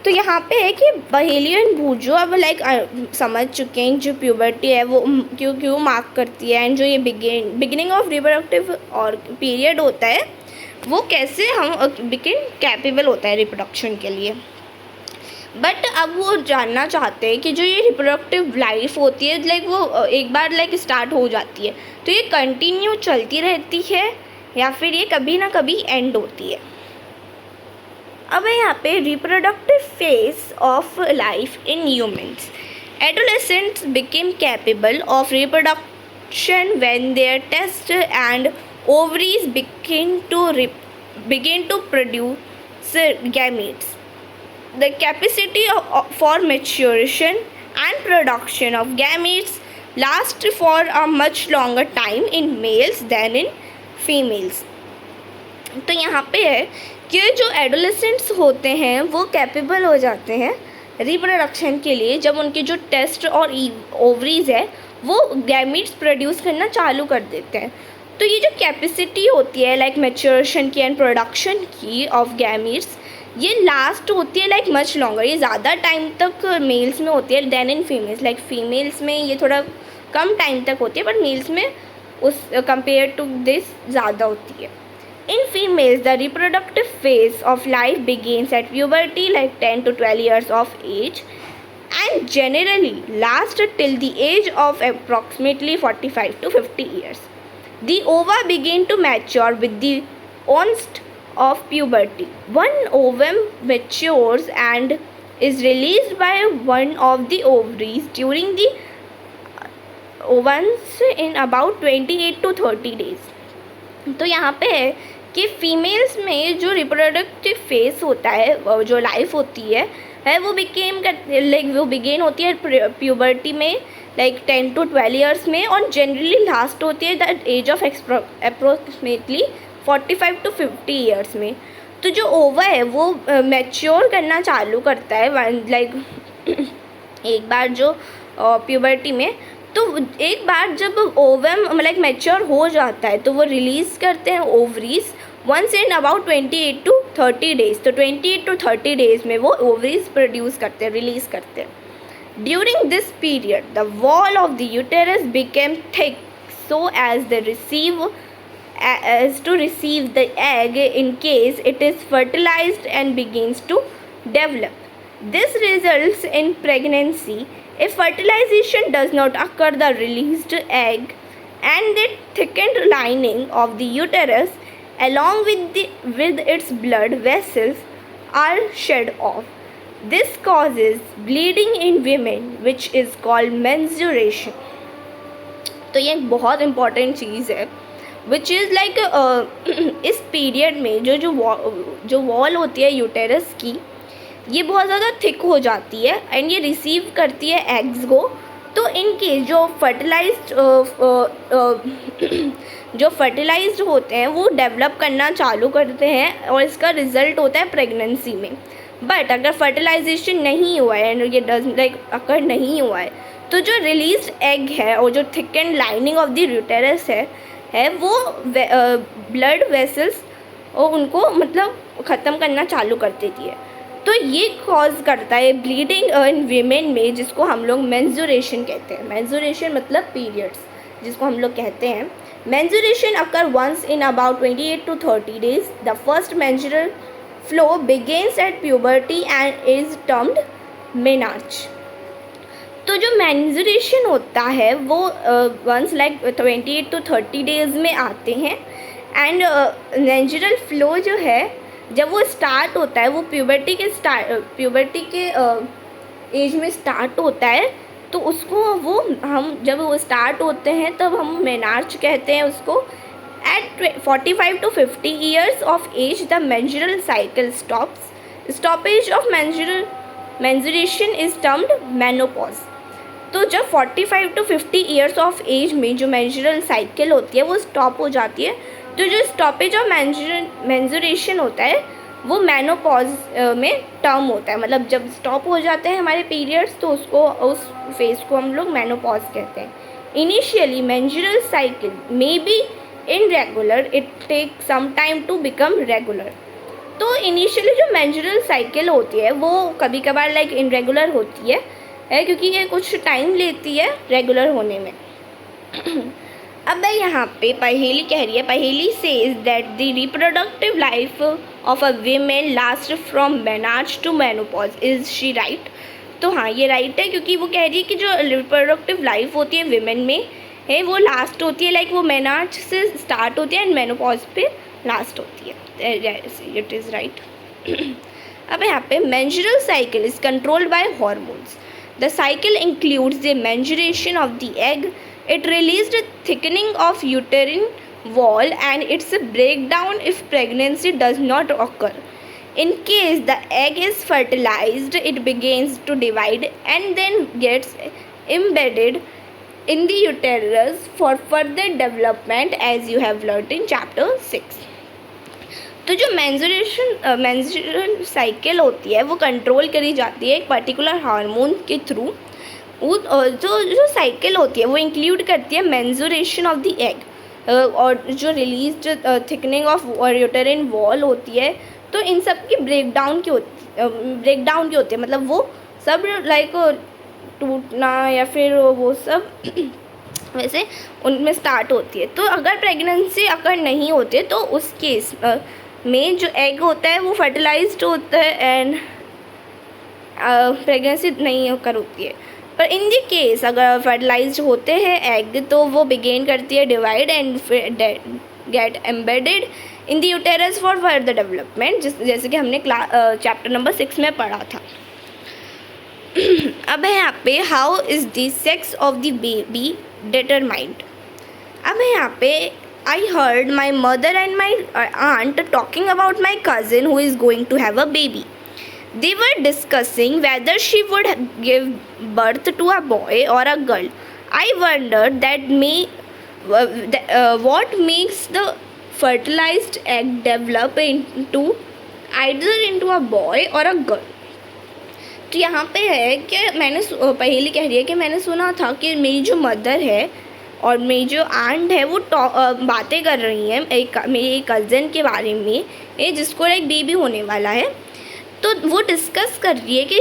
Speaker 1: तो यहाँ पे है कि पहेली and बूजो अब समझ चुके हैं जो प्यूबर्टी है वो क्यों मार्क करती है, एंड जो ये बिगिनिंग ऑफ रिप्रोडक्टिव और पीरियड होता है वो कैसे हम बिगिन कैपेबल होता है रिप्रोडक्शन के लिए। बट अब वो जानना चाहते हैं कि जो ये रिप्रोडक्टिव लाइफ होती है वो एक बार स्टार्ट हो जाती है तो ये कंटिन्यू चलती रहती है या फिर ये कभी ना कभी एंड होती है। अब यहाँ पे reproductive phase of life in humans. Adolescents became capable of reproduction when their testes and ovaries begin to produce gametes. The capacity for maturation and production of gametes lasts for a much longer time in males than in females. तो यहाँ पे है कि जो adolescents होते हैं वो capable हो जाते हैं रिप्रोडक्शन के लिए जब उनके जो टेस्ट और ओवरीज है वो गैमीट्स प्रोड्यूस करना चालू कर देते हैं। तो ये जो कैपेसिटी होती है लाइक मैच्योरेशन की एंड प्रोडक्शन की ऑफ गैमीट्स, ये लास्ट होती है लाइक मच लॉन्गर, ये ज़्यादा टाइम तक मेल्स में होती है than in females. Like females में ये थोड़ा कम टाइम तक होती है, बट मेल्स में उस कंपेयर टू दिस ज़्यादा होती है। In females, the reproductive phase of life begins at puberty, like 10 to 12 years of age, and generally lasts till the age of approximately 45 to 50 years. The ova begin to mature with the onset of puberty. One ovum matures and is released by one of the ovaries during the once in about 28 to 30 days. तो यहाँ पे है कि females में जो reproductive face होता है, जो लाइफ होती है वो वो बिगेन होती है प्यूबर्टी में लाइक 10 to 12 ईयर्स में, और जनरली लास्ट होती है the age of approximately 45 to 50 years में। तो जो ओवा है वो मैच्योर करना चालू करता है लाइक एक बार जो प्यूबर्टी में, तो एक बार जब ओवम लाइक मैच्योर हो जाता है तो वो रिलीज़ करते हैं ovaries once in about 28 to 30 days. तो 28 to 30 डेज़ में वो ओवरीज प्रोड्यूस करते हैं, रिलीज़ करते हैं। During this period the wall of the uterus became thick so as to receive the egg in case it is fertilized and begins to develop. This results in pregnancy. If fertilization does not occur, the released egg and the thickened lining of the uterus along with its blood vessels are shed off. This causes bleeding in women, which is called menstruation. तो ये एक बहुत important चीज़ है which is like इस period में जो wall होती है यूटेरस की, ये बहुत ज़्यादा थिक हो जाती है एंड ये रिसीव करती है एग्स को। तो इनके जो फर्टिलाइज्ड होते हैं वो डेवलप करना चालू करते हैं और इसका रिज़ल्ट होता है प्रेगनेंसी में। बट अगर फर्टिलाइजेशन नहीं हुआ है एंड ये अकर नहीं हुआ है तो जो रिलीज एग है और जो thick and lining of the uterus है वो ब्लड वेसल्स और उनको मतलब ख़त्म करना चालू कर देती है। तो ये कॉज करता है ब्लीडिंग इन वीमेन में, जिसको हम लोग मेंस्ट्रुएशन कहते हैं। मेंस्ट्रुएशन मतलब पीरियड्स जिसको हम लोग कहते हैं। Menstruation occur once in about 28 to 30 days. The first menstrual flow begins at puberty and is termed menarche. तो जो मेंस्ट्रुएशन होता है वो वंस लाइक 28 to 30 डेज़ में आते हैं एंड नेचुरल फ्लो जो है जब वो स्टार्ट होता है वो प्यूबर्टी के एज में स्टार्ट होता है। तो उसको वो हम जब वो स्टार्ट होते हैं तब हम मेनार्च कहते हैं उसको। At 45 to 50 years of age the menstrual cycle stops. Stoppage of menstruation is termed menopause. तो जब 45 to 50 ईयर्स ऑफ एज में जो मेंस्ट्रुअल साइकिल होती है वो स्टॉप हो जाती है, तो जो स्टॉपेज ऑफ मेंस्ट्रुएशन होता है वो मेनोपॉज में टर्म होता है। मतलब जब स्टॉप हो जाते हैं हमारे पीरियड्स तो उस फेज को हम लोग मेनोपॉज कहते हैं। Initially menstrual cycle may be inregular, it take some time to become regular. तो इनिशियली जो मेंस्ट्रुअल साइकिल होती है वो कभी कभार लाइक इनरेगुलर होती है क्योंकि ये कुछ टाइम लेती है रेगुलर होने में। अब यहाँ पे पहेली कह रही है, Paheli says that the reproductive life of a women last from menarche to menopause. Is she right? तो हाँ ये राइट है, क्योंकि वो कह रही है कि जो रिप्रोडक्टिव लाइफ होती है वीमेन में है वो लास्ट होती है लाइक वो मेनार्च से स्टार्ट होती है एंड मेनोपॉज पे लास्ट होती है। It is right. अब यहाँ पे menstrual cycle is controlled by hormones. The cycle includes the maturation of the egg, it released thickening of uterine wall and its breakdown if pregnancy does not occur. In case the egg is fertilized, it begins to divide and then gets embedded in the uterus for further development, as you have learnt in chapter 6. तो जो menstrual cycle होती है वो control करी जाती है एक particular hormone के थ्रू। जो साइकिल होती है वो इंक्लूड करती है मेंस्ट्रुएशन ऑफ द एग और जो रिलीज थिकनिंग ऑफ यूटेरिन वॉल होती है। तो इन सब की ब्रेकडाउन की होती है, मतलब वो सब लाइक टूटना या फिर वो सब वैसे उनमें स्टार्ट होती है। तो अगर प्रेगनेंसी अगर नहीं होती तो उस केस में जो एग होता है वो फर्टिलाइज्ड होता है एंड प्रेगनेंसी नहीं होकर होती है। पर इन द केस अगर फर्टिलाइज्ड होते हैं एग तो वो बिगेन करती है divide and get embedded in the uterus for further development, जैसे कि हमने चैप्टर नंबर 6 में पढ़ा था। अब है यहाँ पे how is the sex of the baby determined. अब है यहाँ पे I heard my mother and my aunt talking about my cousin who is going to have a baby. They were discussing whether she would give birth to a boy or a girl. I wondered what makes the fertilized egg develop into either into a boy or a girl. तो यहाँ पे है कि मैंने पहली कह रही है कि मैंने सुना था कि मेरी जो मदर है और मेरी जो आंट है वो बातें कर रही हैं मेरी कज़न के बारे में जिसको एक बेबी होने वाला है। तो वो डिस्कस कर रही है कि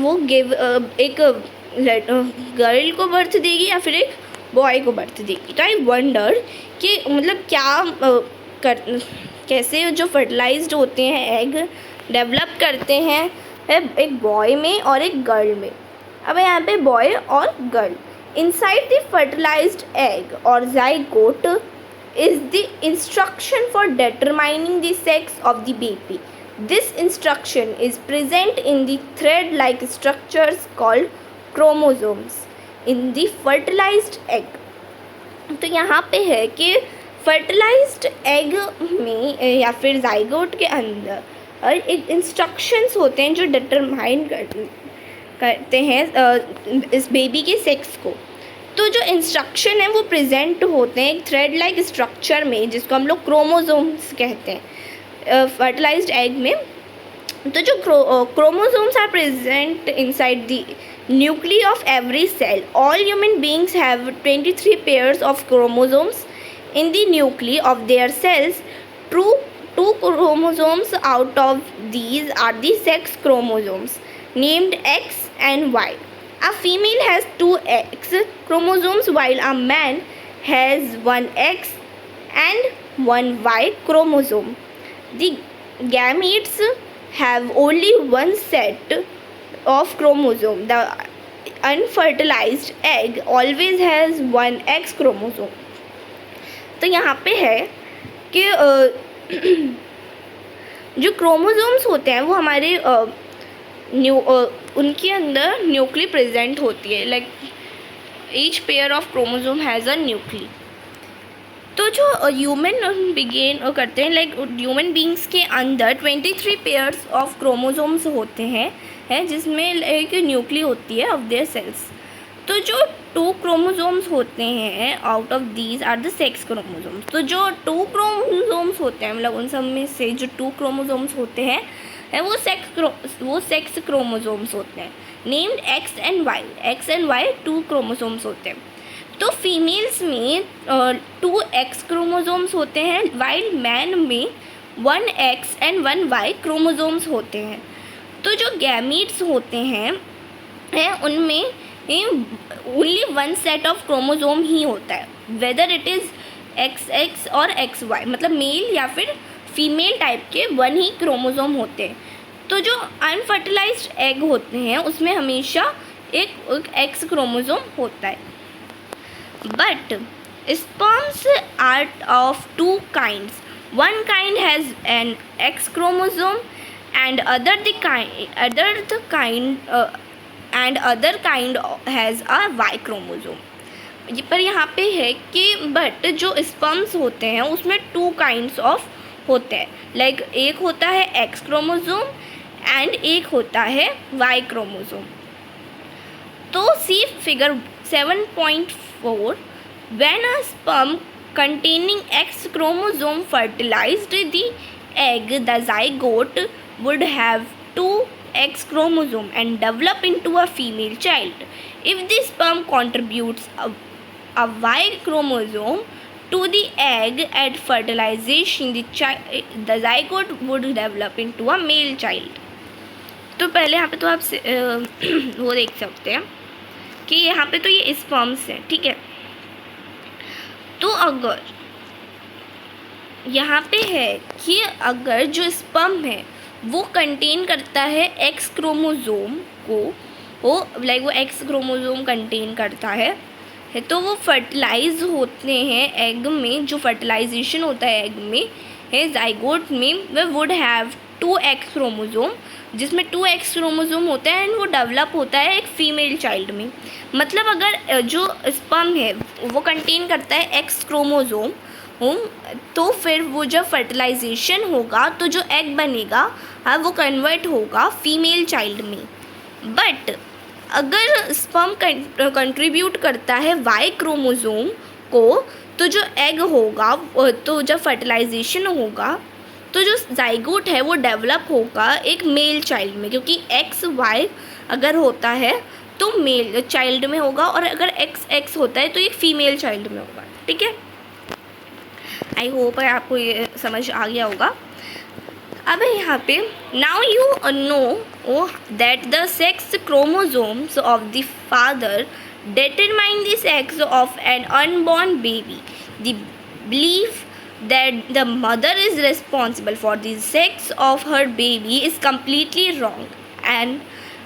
Speaker 1: वो एक गर्ल को बर्थ देगी या फिर एक बॉय को बर्थ देगी। तो आई वंडर कि मतलब कैसे जो फर्टिलाइज्ड होते हैं एग डेवलप करते हैं एक बॉय में और एक गर्ल में। अब यहाँ पे बॉय और girl inside the fertilized egg or zygote is the instruction for determining the sex of the baby. This instruction is present in the thread-like structures called chromosomes in the fertilized egg. तो यहाँ पे है कि fertilized egg में या फिर zygote के अंदर एक instructions होते हैं जो determine करते हैं इस बेबी के सेक्स को। तो जो इंस्ट्रक्शन है वो प्रेजेंट होते हैं एक थ्रेड लाइक स्ट्रक्चर में जिसको हम लोग क्रोमोसोम्स कहते हैं फर्टिलाइज्ड एग में। तो जो chromosomes are present inside the nuclei of every cell. All human beings have 23 pairs of chromosomes in the nuclei of their cells. Two chromosomes out of these are the sex chromosomes named X and Y. A female has 2 X chromosomes while a man has 1 X and 1 Y chromosome. The gametes have only one set of chromosomes. The unfertilized egg always has 1 X chromosome. तो यहाँ पे है कि जो chromosomes होते हैं वो हमारे उनके अंदर न्यूक्ली प्रेजेंट होती है। Like each pair of chromosome has a nuclei. तो जो ह्यूमन बिगेन करते हैं लाइक ह्यूमन बींग्स के अंदर 23 पेयर्स ऑफ क्रोमोसोम्स होते हैं जिसमें एक न्यूक्ली होती है ऑफ देयर सेल्स। तो जो 2 क्रोमोसोम्स होते हैं out of these are the sex chromosomes. तो जो 2 क्रोमोसोम्स होते हैं मतलब उन सब में से जो 2 क्रोमोसोम्स होते हैं वो सेक्स क्रोमोसोम्स होते हैं named X and Y. X and Y 2 chromosomes होते हैं। तो फीमेल्स में 2 एक्स क्रोमोसोम्स होते हैं वाइल मैन में 1 एक्स एंड 1 वाई क्रोमोसोम्स होते हैं। तो जो गैमीट्स होते हैं उनमें ओनली 1 सेट ऑफ क्रोमोसोम ही होता है, वेदर इट इज़ XX और XY, मतलब मेल या फिर फीमेल टाइप के 1 ही क्रोमोसोम होते हैं। तो जो अनफर्टिलाइज्ड एग होते हैं उसमें हमेशा एक एक्स क्रोमोसोम होता है। But sperms are of 2 kinds. One kind has an X chromosome and other kind has a Y chromosome. पर यहाँ पे है कि बट जो स्पर्म्स होते हैं उसमें 2 काइंड्स ऑफ होते हैं। लाइक एक होता है एक्स क्रोमोसोम एंड एक होता है वाई क्रोमोसोम। तो see figure 7.4 when a sperm containing X chromosome fertilized, the egg, the zygote would have 2 X chromosome and develop into a female child. If the sperm contributes a Y chromosome to the egg at fertilization, the zygote would develop into a male child. तो पहले यहाँ पे तो आप वो देख सकते हैं कि यहाँ पे तो ये स्पर्म्स हैं, ठीक है। तो अगर यहाँ पे है कि अगर जो स्पर्म है वो कंटेन करता है एक्स क्रोमोज़ोम को, वो एक्स क्रोमोज़ोम कंटेन करता है तो वो फर्टिलाइज होते हैं एग में। जो फर्टिलाइजेशन होता है एग में है जाइगोट में, वह वुड हैव 2 एक्स क्रोमोज़ोम, जिसमें 2 एक्स क्रोमोज़ोम होता है एंड वो डेवलप होता है एक फीमेल चाइल्ड में। मतलब अगर जो स्पर्म है वो कंटेन करता है एक्स क्रोमोज़ोम तो फिर वो जब फर्टिलाइजेशन होगा तो जो एग बनेगा वो कन्वर्ट होगा फीमेल चाइल्ड में। बट अगर स्पर्म कंट्रीब्यूट करता है वाई क्रोमोज़ोम को तो जो एग होगा तो जब फर्टिलाइजेशन होगा तो जो जाइगोट है वो डेवलप होगा एक मेल चाइल्ड में, क्योंकि एक्स वाई अगर होता है तो मेल चाइल्ड में होगा और अगर एक्स एक्स होता है तो एक फीमेल चाइल्ड में होगा, ठीक है। आई होप आपको ये समझ आ गया होगा। अब यहाँ पे now you know that the sex chromosomes of the father determine the sex of an unborn baby. The belief that the mother is responsible for the sex of her baby is completely wrong, and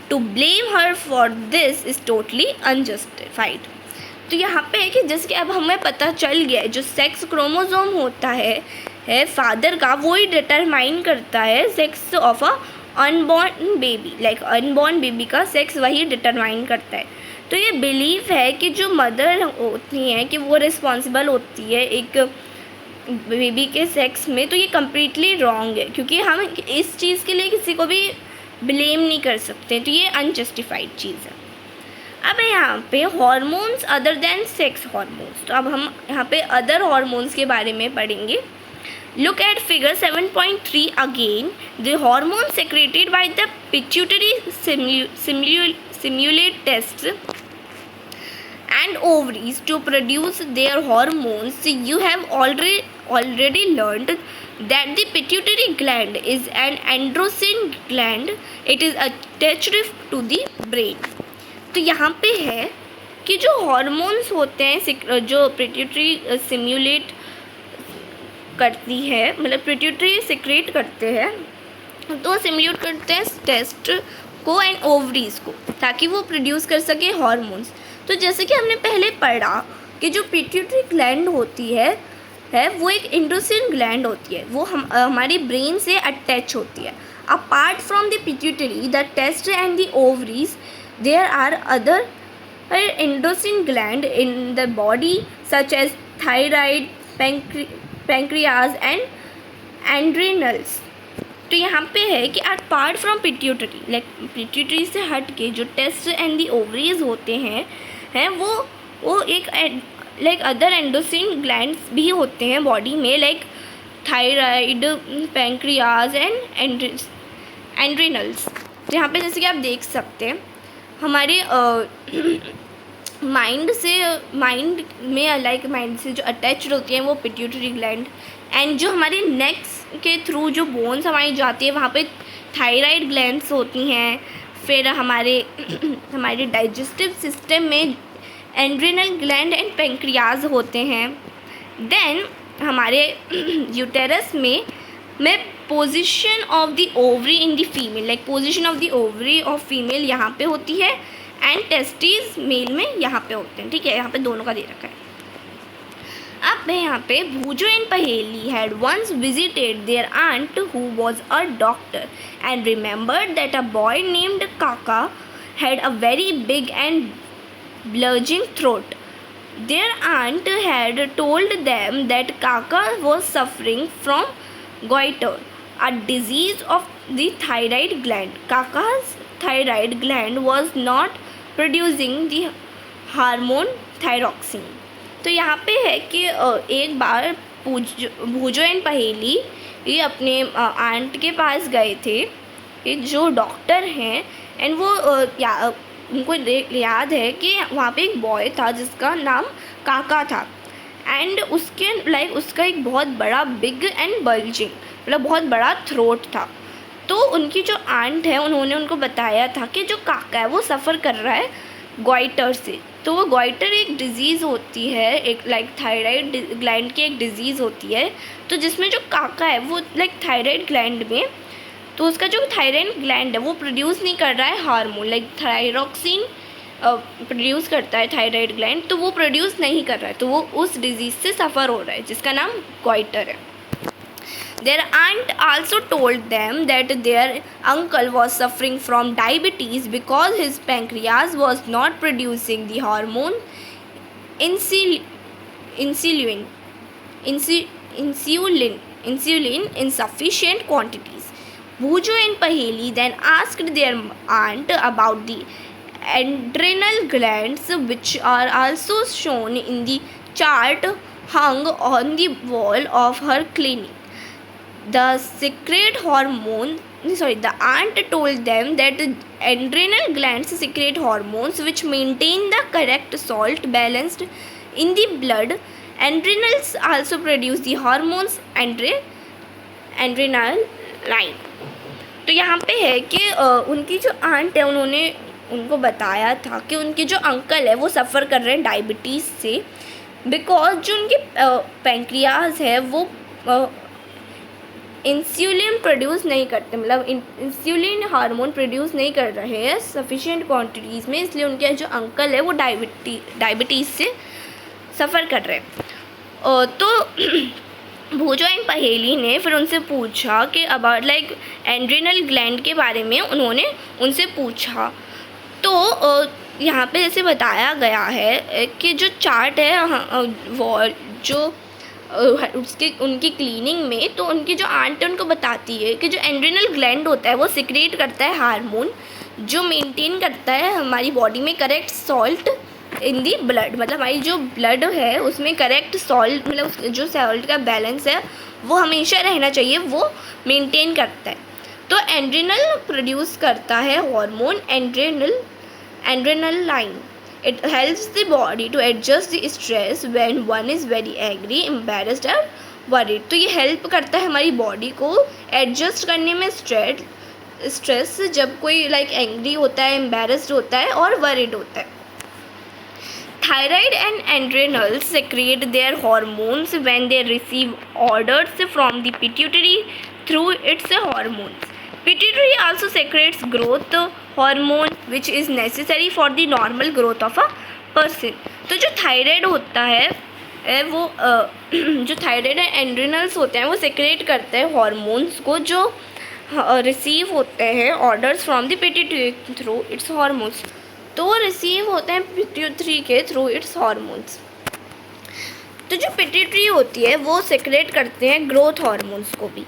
Speaker 1: to blame her for this is totally unjustified. तो यहाँ पे है कि जैसे कि अब हमें पता चल गया है जो सेक्स क्रोमोसोम होता है फादर का, वो ही डिटरमाइन करता है sex of a unborn baby. Like unborn baby का सेक्स वही डिटरमाइन करता है। तो ये बिलीफ है कि जो मदर होती हैं कि वो रिस्पॉन्सिबल होती है एक बेबी के सेक्स में, तो ये कम्प्लीटली रॉन्ग है, क्योंकि हम इस चीज़ के लिए किसी को भी ब्लेम नहीं कर सकते। तो ये अनजस्टिफाइड चीज़ है। अब यहाँ पे hormones other than sex hormones, तो अब हम यहाँ पे अदर हॉर्मोन्स के बारे में पढ़ेंगे। Look at figure 7.3 again. The hormones secreted by the pituitary stimulate tests and ovaries to produce their hormones. You have already learned that the pituitary gland is an androgen gland. It is attached to the brain. तो यहाँ पे है कि जो hormones होते हैं जो pituitary simulate करती है, मतलब पिट्यूटरी सिक्रेट करते हैं, तो सिम्युलेट करते हैं टेस्ट को एंड ओवरीज को, ताकि वो प्रोड्यूस कर सके हॉर्मोन्स। तो जैसे कि हमने पहले पढ़ा कि जो पिट्यूटरी ग्लैंड होती है वो एक एंड्रोजन ग्लैंड होती है, वो हमारी ब्रेन से अटैच होती है। Apart from the pituitary, the testes and the ovaries, there are other endocrine gland in the body such as thyroid, pancreas and adrenals. तो यहाँ पे है कि apart from pituitary, like pituitary से हट के जो टेस्ट एंड द ओवरीज होते हैं वो एक लाइक अदर एंडोक्राइन ग्लैंड्स भी होते हैं बॉडी में, like thyroid, pancreas and adrenals. तो यहाँ पे जैसे कि आप देख सकते हैं हमारे माइंड से जो अटैच्ड होती हैं वो पिट्यूटरी ग्लैंड, एंड जो हमारे नेक्स के थ्रू जो बोन्स हमारी जाती है वहाँ पे थायराइड ग्लैंड्स होती हैं। फिर हमारे डाइजेस्टिव सिस्टम में एड्रिनल ग्लैंड एंड पैंक्रियाज होते हैं। देन हमारे यूटेरस में position of the ovary in the female, like position of the ovary of female यहाँ पे होती है एंड टेस्टिस मेल में यहाँ पे होते हैं, ठीक है। यहाँ पे दोनों का दे रखा है। अब यहाँ पे Boojho and Paheli had once visited their aunt who was a doctor and remembered that a boy named Kaka had a very big and bulging throat. Their aunt had told them that Kaka was suffering from goiter, a disease of the thyroid gland. Kaka's thyroid gland was not producing the hormone thyroxine. तो यहाँ पे है कि एक बार भूजो and पहेली ये अपने aunt के पास गए थे, कि जो डॉक्टर हैं, एंड वो उनको याद है कि वहाँ पे एक बॉय था जिसका नाम काका था, एंड उसके उसका एक बहुत बड़ा बिग एंड बल्जिंग मतलब बहुत बड़ा थ्रोट था। तो उनकी जो आंट है उन्होंने उनको बताया था कि जो काका है वो सफ़र कर रहा है गॉइटर से। तो वो गॉइटर एक डिज़ीज़ होती है, एक थायराइड ग्लैंड की एक डिज़ीज़ होती है, तो जिसमें जो काका है वो थायराइड ग्लैंड में, तो उसका जो थायराइड ग्लैंड है वो प्रोड्यूस नहीं कर रहा है हार्मोन, थायरॉक्सिन प्रोड्यूस करता है थायराइड ग्लैंड, तो वो प्रोड्यूस नहीं कर रहा है, तो वो उस डिज़ीज़ से सफ़र हो रहा है जिसका नाम गॉइटर है। Their aunt also told them that their uncle was suffering from diabetes because his pancreas was not producing the hormone insulin in sufficient quantities. Bhujo and Paheli then asked their aunt about the adrenal glands, which are also shown in the chart hung on the wall of her clinic. The aunt told them that the adrenal glands secrete hormones which maintain the correct salt balance in the blood. Adrenals also produce the hormones adrenaline. तो यहाँ पे है कि उनकी जो aunt है उन्होंने उनको बताया था कि उनके जो अंकल है वो सफ़र कर रहे हैं डायबिटीज़ से, बिकॉज जो उनके पैंक्रियाज है वो इंसुलिन प्रोड्यूस नहीं करते, मतलब इंसुलिन हार्मोन प्रोड्यूस नहीं कर रहे हैं सफिशिएंट क्वांटिटीज़ में, इसलिए उनके जो अंकल है वो डायबिटीज़ से सफ़र कर रहे हैं। तो भूजो एंड पहेली ने फिर उनसे पूछा कि अबाउट एड्रेनल ग्लैंड के बारे में उन्होंने उनसे पूछा। तो यहाँ पे जैसे बताया गया है कि जो चार्ट है वो जो उनकी क्लीनिंग में, तो उनकी जो आंट है उनको बताती है कि जो एड्रेनल ग्लैंड होता है वो सिक्रेट करता है हार्मोन जो मेंटेन करता है हमारी बॉडी में correct salt in the blood, मतलब हमारी जो ब्लड है उसमें करेक्ट सॉल्ट, मतलब जो सॉल्ट का बैलेंस है वो हमेशा रहना चाहिए, वो मेंटेन करता है। तो एड्रेनल प्रोड्यूस करता है hormone adrenaline. It helps the body to adjust the stress when one is very angry, embarrassed or worried. तो ये हेल्प करता है हमारी बॉडी को एडजस्ट करने में स्ट्रेस जब कोई एंग्री होता है, एम्बेरस्ड होता है और वरीड होता है। Thyroid and adrenals secrete their hormones when they receive orders from the pituitary through its hormones. Pituitary also secretes growth hormone which is necessary for the normal growth of a person. तो जो thyroid होता है वो जो thyroid and एड्रेनल्स होते हैं वो secret करते हैं हॉर्मोन्स को जो रिसीव होते हैं orders from the pituitary through it's hormones, तो वो रिसीव होते हैं पिट्यूटरी के थ्रू इट्स हॉर्मोन्स। तो जो पिट्यूटरी होती है वो सेक्रेट करते हैं ग्रोथ हॉर्मोन्स को भी,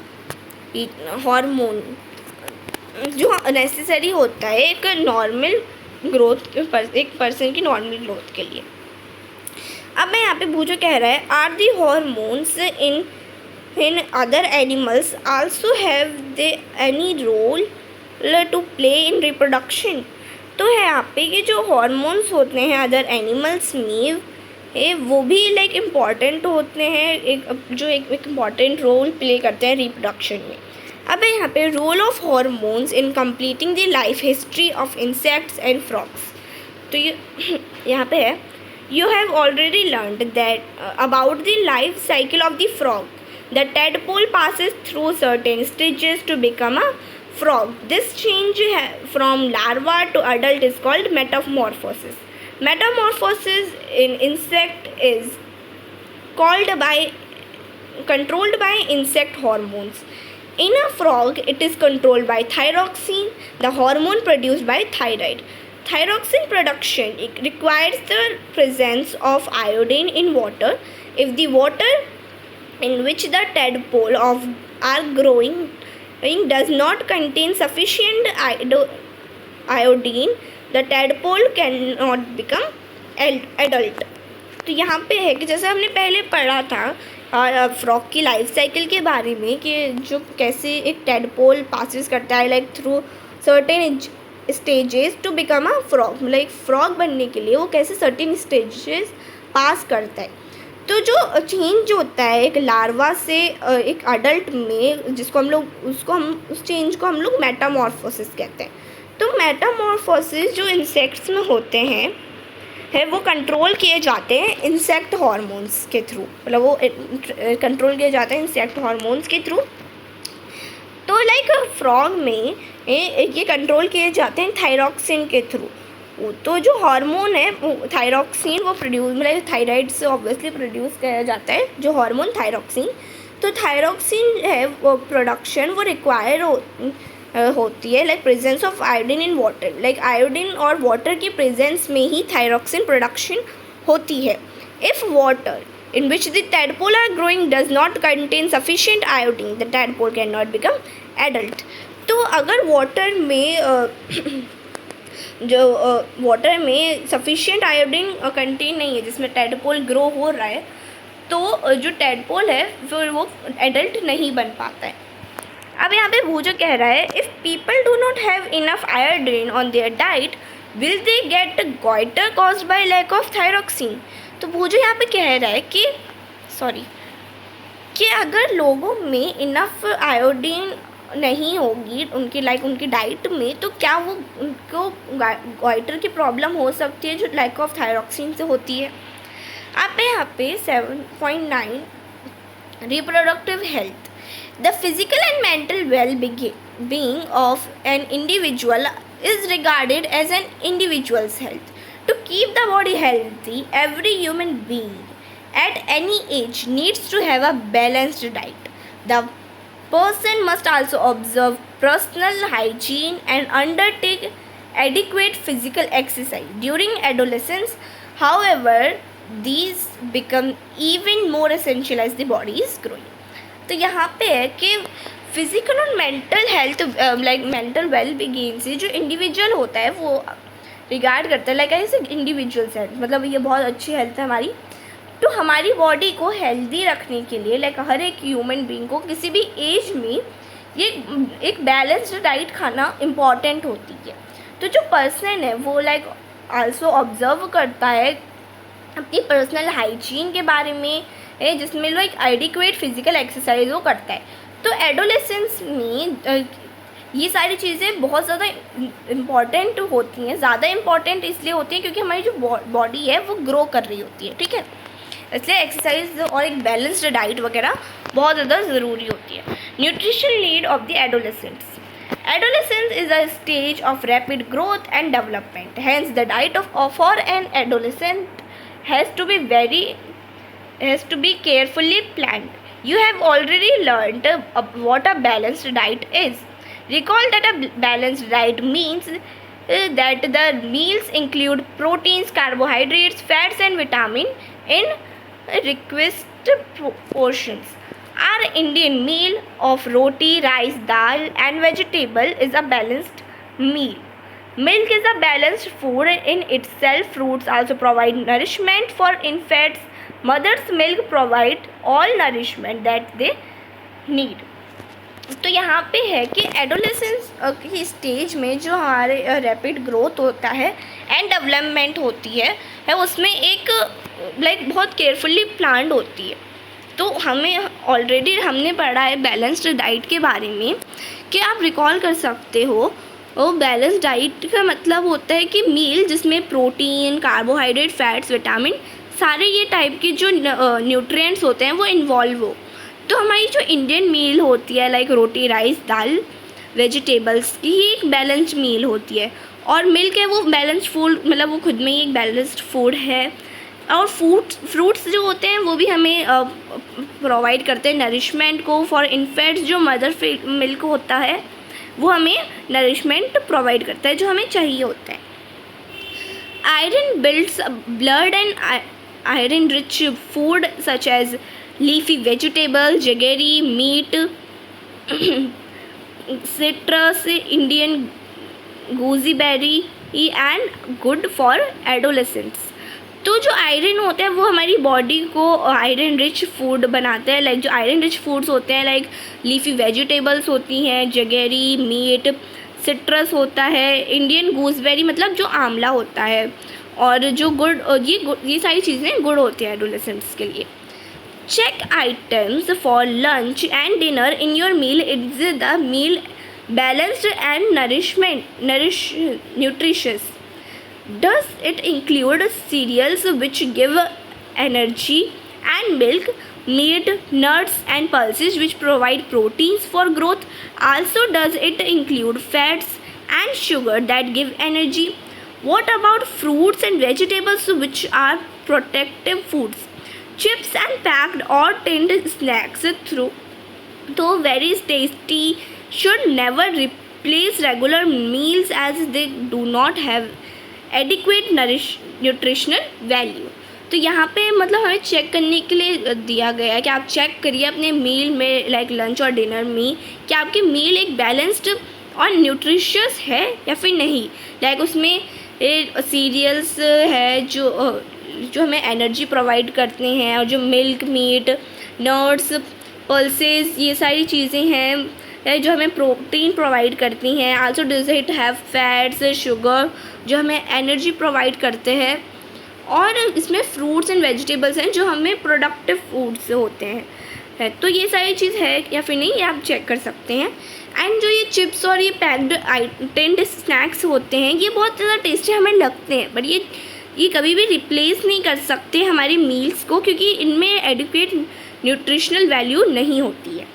Speaker 1: हार्मोन जो नेसेसरी होता है एक नॉर्मल ग्रोथ, एक पर्सन की नॉर्मल ग्रोथ के लिए। अब मैं यहाँ पे पूछो कह रहा है are the hormones in other animals also have they any role to play in reproduction. तो है यहाँ पे कि जो हॉर्मोन्स होते हैं अदर एनिमल्स में वो भी इम्पॉर्टेंट होते हैं, एक इम्पॉर्टेंट रोल प्ले करते हैं रिप्रोडक्शन में। अब यहाँ पे role of hormones in completing the life history of insects and frogs. तो ये यहाँ पे है you have already learned that about the life cycle of the frog. The tadpole passes through certain stages to become a frog. This change from larva to adult is called metamorphosis. Metamorphosis in insect is controlled by insect hormones. In a frog, it is controlled by thyroxine, the hormone produced by thyroid. Thyroxine production requires the presence of iodine in water. If the water in which the tadpole are growing does not contain sufficient iodine, the tadpole cannot become adult. तो यहाँ पे है कि जैसे हमने पहले पढ़ा था और फ्रॉग की लाइफ साइकिल के बारे में कि जो कैसे एक टेडपोल पासिस करता है like through certain stages to become a frog, like frog बनने के लिए वो कैसे सर्टेन स्टेजेस पास करता है। तो जो चेंज होता है एक लार्वा से एक अडल्ट में, जिसको हम लोग उस चेंज को हम लोग मेटामॉर्फोसिस कहते हैं। तो मेटामॉर्फोसिस जो इंसेक्ट्स में होते हैं वो कंट्रोल किए जाते हैं इंसेक्ट हार्मोन्स के थ्रू, मतलब वो कंट्रोल किए जाते हैं इंसेक्ट हार्मोन्स के थ्रू। तो लाइक फ्रॉग में ये कंट्रोल किए जाते हैं थायरॉक्सिन के थ्रू। तो जो हार्मोन है थायरॉक्सिन वो प्रोड्यूस, मतलब थायराइड से ऑब्वियसली प्रोड्यूस किया जाता है जो हार्मोन थायरॉक्सिन। तो थायरॉक्सिन है वो प्रोडक्शन वो रिक्वायर होती है like presence of iodine in water, like iodine और वाटर की प्रेजेंस में ही थायरॉक्सिन प्रोडक्शन होती है। If water in which the tadpole are growing does not contain sufficient iodine, the tadpole cannot become adult। तो अगर water में जो water में सफिशिएंट आयोडीन कंटेन नहीं है जिसमें टेडपोल ग्रो हो रहा है, तो जो टेडपोल है फिर वो एडल्ट नहीं बन पाता है। अब यहाँ पे भूजो कह रहा है if people do not have enough iodine on their diet will they get goitre caused by lack of thyroxine. तो भूजो यहाँ पे कह रहा है कि अगर लोगों में इनफ आयोडीन नहीं होगी उनकी डाइट में, तो क्या वो उनको गॉइटर की प्रॉब्लम हो सकती है जो लैक ऑफ थायरॉक्सिन से होती है। आप यहाँ पे 7.9 reproductive health, the physical and mental well-being of an individual is regarded as an individual's health. To keep the body healthy, every human being at any age needs to have a balanced diet. The person must also observe personal hygiene and undertake adequate physical exercise. During adolescence, however, these become even more essential as the body is growing. तो यहाँ पे है कि physical और mental health like mental wellbeing से जो individual होता है वो रिगार्ड करता है लाइक ऐसे इंडिविजुअल्स हेल्थ, मतलब ये बहुत अच्छी हेल्थ है हमारी। तो हमारी बॉडी को हेल्दी रखने के लिए लाइक हर एक ह्यूमन बीइंग को किसी भी एज में ये एक बैलेंस्ड डाइट खाना इम्पॉर्टेंट होती है। तो जो पर्सन है वो लाइक आल्सो ऑब्जर्व करता है अपनी पर्सनल हाइजीन के बारे में, जिसमें लोग एक एडिक्वेट फिजिकल एक्सरसाइज वो करता है। तो एडोलेसेंस में ये सारी चीज़ें बहुत ज़्यादा इम्पॉर्टेंट होती हैं। ज़्यादा इम्पॉर्टेंट इसलिए होती हैं क्योंकि हमारी जो बॉडी है वो ग्रो कर रही होती है, ठीक है। इसलिए एक्सरसाइज और एक बैलेंस्ड डाइट वगैरह बहुत ज़्यादा ज़रूरी होती है। Nutrition need of the adolescents, adolescence is a stage of rapid growth and development, hence the diet for an adolescent has to be carefully planned. You have already learned what a balanced diet is. Recall that a balanced diet means that the meals include proteins, carbohydrates, fats and vitamin in requisite portions. Our Indian meal of roti, rice, dal and vegetable is a balanced meal. Milk is a balanced food in itself. Fruits also provide nourishment for infants. Mother's milk provides all nourishment that they need. तो यहाँ पे है कि adolescence की stage में जो हमारे rapid growth होता है एंड डेवलपमेंट होती है उसमें एक लाइक बहुत केयरफुली प्लान्ड होती है। तो हमने पढ़ा है बैलेंस्ड डाइट के बारे में कि आप रिकॉल कर सकते हो। वो बैलेंस डाइट का मतलब होता है कि मील जिसमें प्रोटीन, कार्बोहाइड्रेट, फैट्स, विटामिन सारे ये टाइप के जो न्यूट्रिएंट्स होते हैं वो इन्वॉल्व हो। तो हमारी जो इंडियन मील होती है लाइक रोटी, राइस, दाल, वेजिटेबल्स की ही एक बैलेंस्ड मील होती है। और मिल्क है वो बैलेंस्ड फूड, मतलब वो खुद में ही एक बैलेंस्ड फूड है। और फ्रूट्स जो होते हैं वो भी हमें प्रोवाइड करते हैं नरिशमेंट को। फॉर इन्फेंट्स जो मदर मिल्क होता है वो हमें नरिशमेंट प्रोवाइड करता है जो हमें चाहिए होता है। Iron builds blood and iron rich food such as leafy vegetable, jaggery, meat, citrus, Indian gooseberry and good for adolescents. तो जो आयरन होता है वो हमारी बॉडी को आयरन रिच फूड बनाता है। लाइक जो आयरन रिच फूड्स होते हैं, लाइक लीफी वेजिटेबल्स होती हैं, जगेरी मीट, सिट्रस होता है, इंडियन गूसबेरी मतलब जो आंवला होता है, और जो गुड़, ये सारी चीज़ें गुड़ होती है एडोलेसेंट्स के लिए। Check items for lunch and dinner in your meal. Is the meal balanced and nutritious? Does it include cereals which give energy, and milk, meat, nuts and pulses which provide proteins for growth? Also, does it include fats and sugar that give energy? What about fruits and vegetables which are protective foods? Chips and packed or tinned snacks, though very tasty, should never replace regular meals as they do not have adequate nutritional value. तो यहाँ पे मतलब हमें check करने के लिए दिया गया है कि आप चेक करिए अपने मील में, लाइक लंच और डिनर में, कि आपकी मील एक बैलेंस्ड और न्यूट्रिशियस है या फिर नहीं। लाइक उसमें सीरियल्स है जो हमें एनर्जी प्रोवाइड करते हैं, और जो मिल्क, मीट, नट्स, पल्सेस, ये सारी चीज़ें हैं जो हमें प्रोटीन प्रोवाइड करती हैं। Also does it have fats, sugar जो हमें एनर्जी प्रोवाइड करते हैं, और इसमें फ्रूट्स एंड वेजिटेबल्स हैं जो हमें प्रोडक्टिव फूड्स होते हैं। तो ये सारी चीज़ है या फिर नहीं, ये आप चेक कर सकते हैं। एंड जो ये चिप्स और ये पैक्ड टिन्ड स्नैक्स होते हैं, ये बहुत ज़्यादा टेस्टी हमें लगते हैं, बट ये कभी भी रिप्लेस नहीं कर सकते हमारी मील्स को, क्योंकि इनमें एडिक्वेट न्यूट्रिशनल वैल्यू नहीं होती है।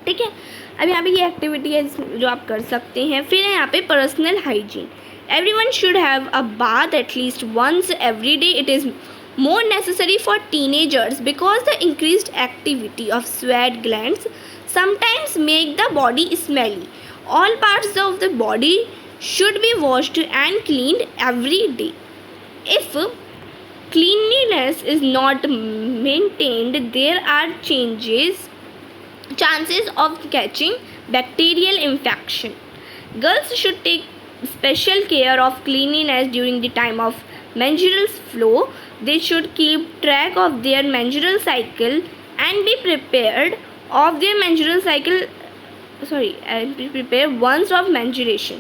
Speaker 1: ठीक है, अब यहाँ पे ये एक्टिविटी है जो आप कर सकते हैं। फिर है यहाँ पे personal hygiene. Everyone should have a bath at least once every day. It is more necessary for teenagers because the increased activity of sweat glands sometimes make the body smelly. All parts of the body should be washed and cleaned every day. If cleanliness is not maintained, there are chances of catching bacterial infection. Girls should take special care of cleanliness during the time of menstrual flow. They should keep track of their menstrual cycle and be prepared once of menstruation.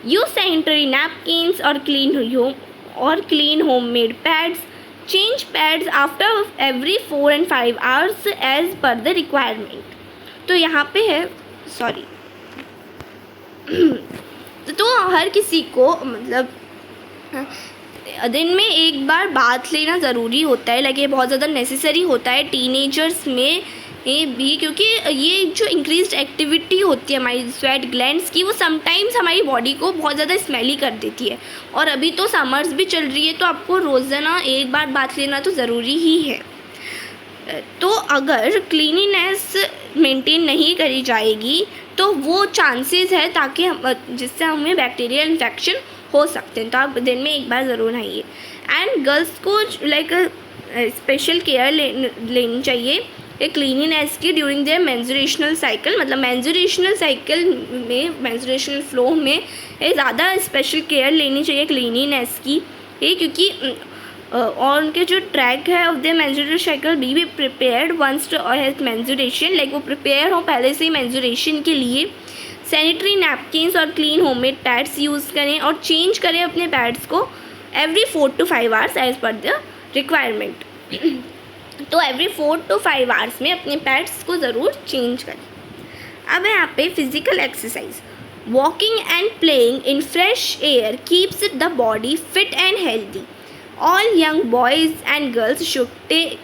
Speaker 1: Use sanitary napkins or clean homemade pads. Change pads after every 4 and 5 hours as per the requirement. तो यहाँ पे है तो हर किसी को मतलब दिन में एक बार बात लेना ज़रूरी होता है। लाइक ये बहुत ज़्यादा नेसेसरी होता है टीनेजर्स में भी, क्योंकि ये जो इंक्रीज्ड एक्टिविटी होती है हमारी स्वेट ग्लैंड्स की, वो समटाइम्स हमारी बॉडी को बहुत ज़्यादा स्मेली कर देती है। और अभी तो समर्स भी चल रही है, तो आपको रोज़ाना एक बार बात लेना तो ज़रूरी ही है। तो अगर क्लीनिनेस मेंटेन नहीं करी जाएगी तो वो चांसेस है ताकि जिससे हमें बैक्टीरियल इन्फेक्शन हो सकते हैं। तो आप दिन में एक बार ज़रूर नहाइए। एंड गर्ल्स को लाइक स्पेशल केयर लेनी चाहिए क्लीनिनेस की ड्यूरिंग देयर मेंस्ट्रुएशनल साइकिल। मतलब मेंस्ट्रुएशनल साइकिल में, मेंस्ट्रुएशनल फ्लो में ज़्यादा स्पेशल केयर लेनी चाहिए क्लीनिनेस की, क्योंकि और उनके जो ट्रैक है of the menstrual cycle be prepared once to has menstruation. Like वो प्रिपेयर हो पहले से ही मेंस्ट्रुएशन के लिए। सैनिटरी नैपकिन्स और क्लीन होममेड पैड्स यूज़ करें और चेंज करें अपने पैड्स को every 4 to 5 hours as per the requirement. तो एवरी 4 to 5 hours में अपने पैड्स को ज़रूर चेंज करें। अब यहाँ पे physical exercise. Walking and playing in fresh air keeps the body fit and healthy. All young boys and girls should take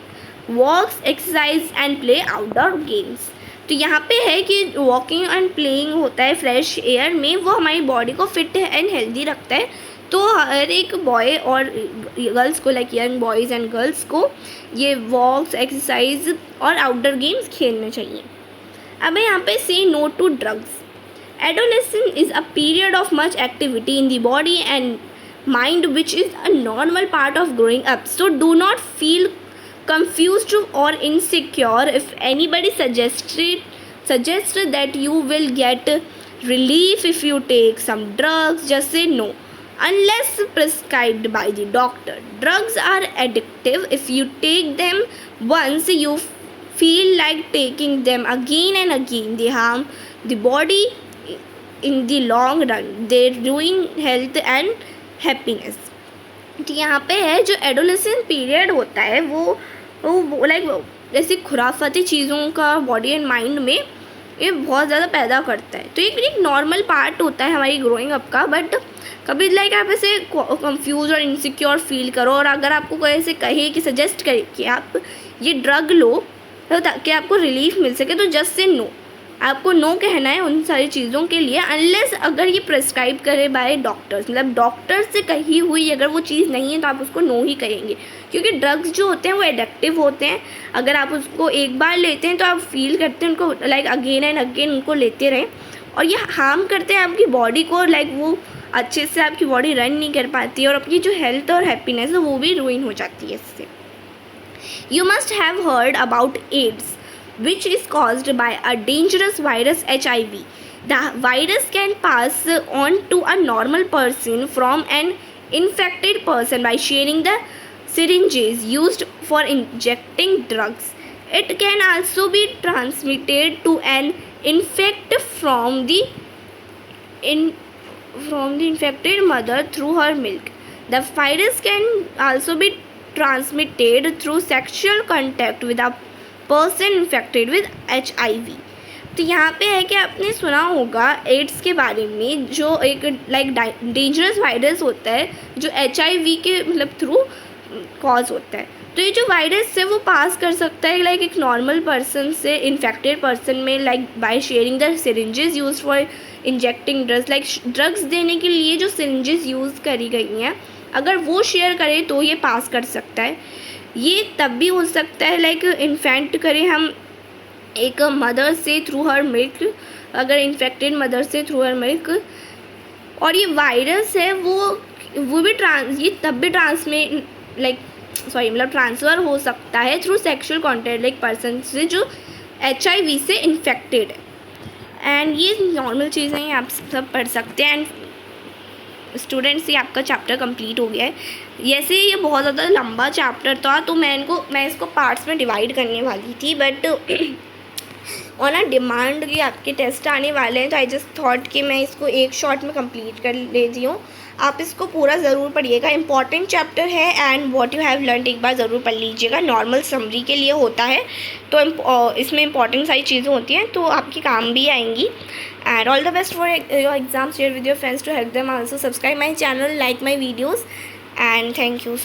Speaker 1: walks, exercise and play outdoor games. तो यहाँ पे है कि वॉकिंग एंड प्लेइंग होता है फ्रेश एयर में, वो हमारी बॉडी को फिट एंड हेल्दी रखता है। तो हर एक बॉय और गर्ल्स को, like young boys and girls को, ये वॉक्स, एक्सरसाइज और आउटडोर गेम्स खेलने चाहिए। अब यहाँ पे say no to drugs. Adolescence is a period of much activity in the body and mind, which is a normal part of growing up. So do not feel confused or insecure if anybody suggests that you will get relief if you take some drugs. Just say no. unless prescribed by the doctor. Drugs are addictive. If you take them once, you feel like taking them again and again. They harm the body in the long run. They ruin health and happiness. तो यहाँ पे है जो adolescent period होता है वो like ऐसी खुराफाती चीज़ों का बॉडी एंड माइंड में ये बहुत ज़्यादा पैदा करता है। तो एक नॉर्मल पार्ट होता है हमारी ग्रोइंग अप का, बट कभी लाइक आप ऐसे कंफ्यूज और इनसिक्योर फील करो और अगर आपको कोई ऐसे कहे कि सजेस्ट करे कि आप ये ड्रग लो तो ताकि आपको रिलीफ मिल सके, तो जस्ट से नो, आपको नो कहना है उन सारी चीज़ों के लिए, अनलेस अगर ये प्रेस्क्राइब करे बाय डॉक्टर्स, मतलब डॉक्टर से कही हुई अगर वो चीज़ नहीं है तो आप उसको नो ही कहेंगे। क्योंकि ड्रग्स जो होते हैं वो एडिक्टिव होते हैं। अगर आप उसको एक बार लेते हैं तो आप फील करते हैं उनको लाइक अगेन एंड अगेन उनको लेते रहें, और ये हार्म करते हैं आपकी बॉडी को, लाइक वो अच्छे से आपकी बॉडी रन नहीं कर पाती है और आपकी जो हेल्थ और हैप्पीनेस है वो भी रुइन हो जाती है इससे। You must have heard about AIDS, which is caused by a dangerous virus HIV. The virus can pass on to a normal person from an infected person by sharing the syringes used for injecting drugs. It can also be transmitted to an infected from the infected mother through her milk. The virus can also be transmitted through sexual contact with a person infected with HIV. तो यहाँ पे है कि आपने सुना होगा ads के बारे में, जो एक लाइक डेंजरस वायरस होता है जो HIV के मतलब थ्रू कॉज होता है। तो ये जो वायरस है वो पास कर सकता है लाइक एक नॉर्मल पर्सन से इन्फेक्टेड पर्सन में, like by sharing the syringes use for injecting drugs, like drugs देने के लिए जो सिरिंजेस यूज़ करी गई हैं अगर वो शेयर करें तो ये पास कर सकता है। ये तब भी हो सकता है लाइक इन्फेक्ट करें हम एक मदर से थ्रू हर मिल्क, अगर इन्फेक्टेड मदर से थ्रू हर मिल्क, और ये वायरस है वो भी ये तब भी ट्रांसफ़र हो सकता है through sexual contact like person से जो HIV से इन्फेक्टेड है। एंड ये नॉर्मल चीज़ें हैं, आप सब पढ़ सकते हैं। एंड स्टूडेंट्स, ये आपका चैप्टर कंप्लीट हो गया है। जैसे ये बहुत ज़्यादा लंबा चैप्टर था तो मैं इसको पार्ट्स में डिवाइड करने वाली थी, बट ऑन अ डिमांड कि आपके टेस्ट आने वाले हैं तो आई जस्ट थॉट कि मैं इसको एक शॉट में कंप्लीट कर लेती हूँ। आप इसको पूरा ज़रूर पढ़िएगा, इंपॉर्टेंट चैप्टर है and what you have learned एक बार ज़रूर पढ़ लीजिएगा। नॉर्मल समरी के लिए होता है तो इसमें इंपॉर्टेंट सारी चीज़ें होती हैं तो आपके काम भी आएंगी। And all the best for your exam, share with your friends to help them also, subscribe my channel, like my videos and thank you.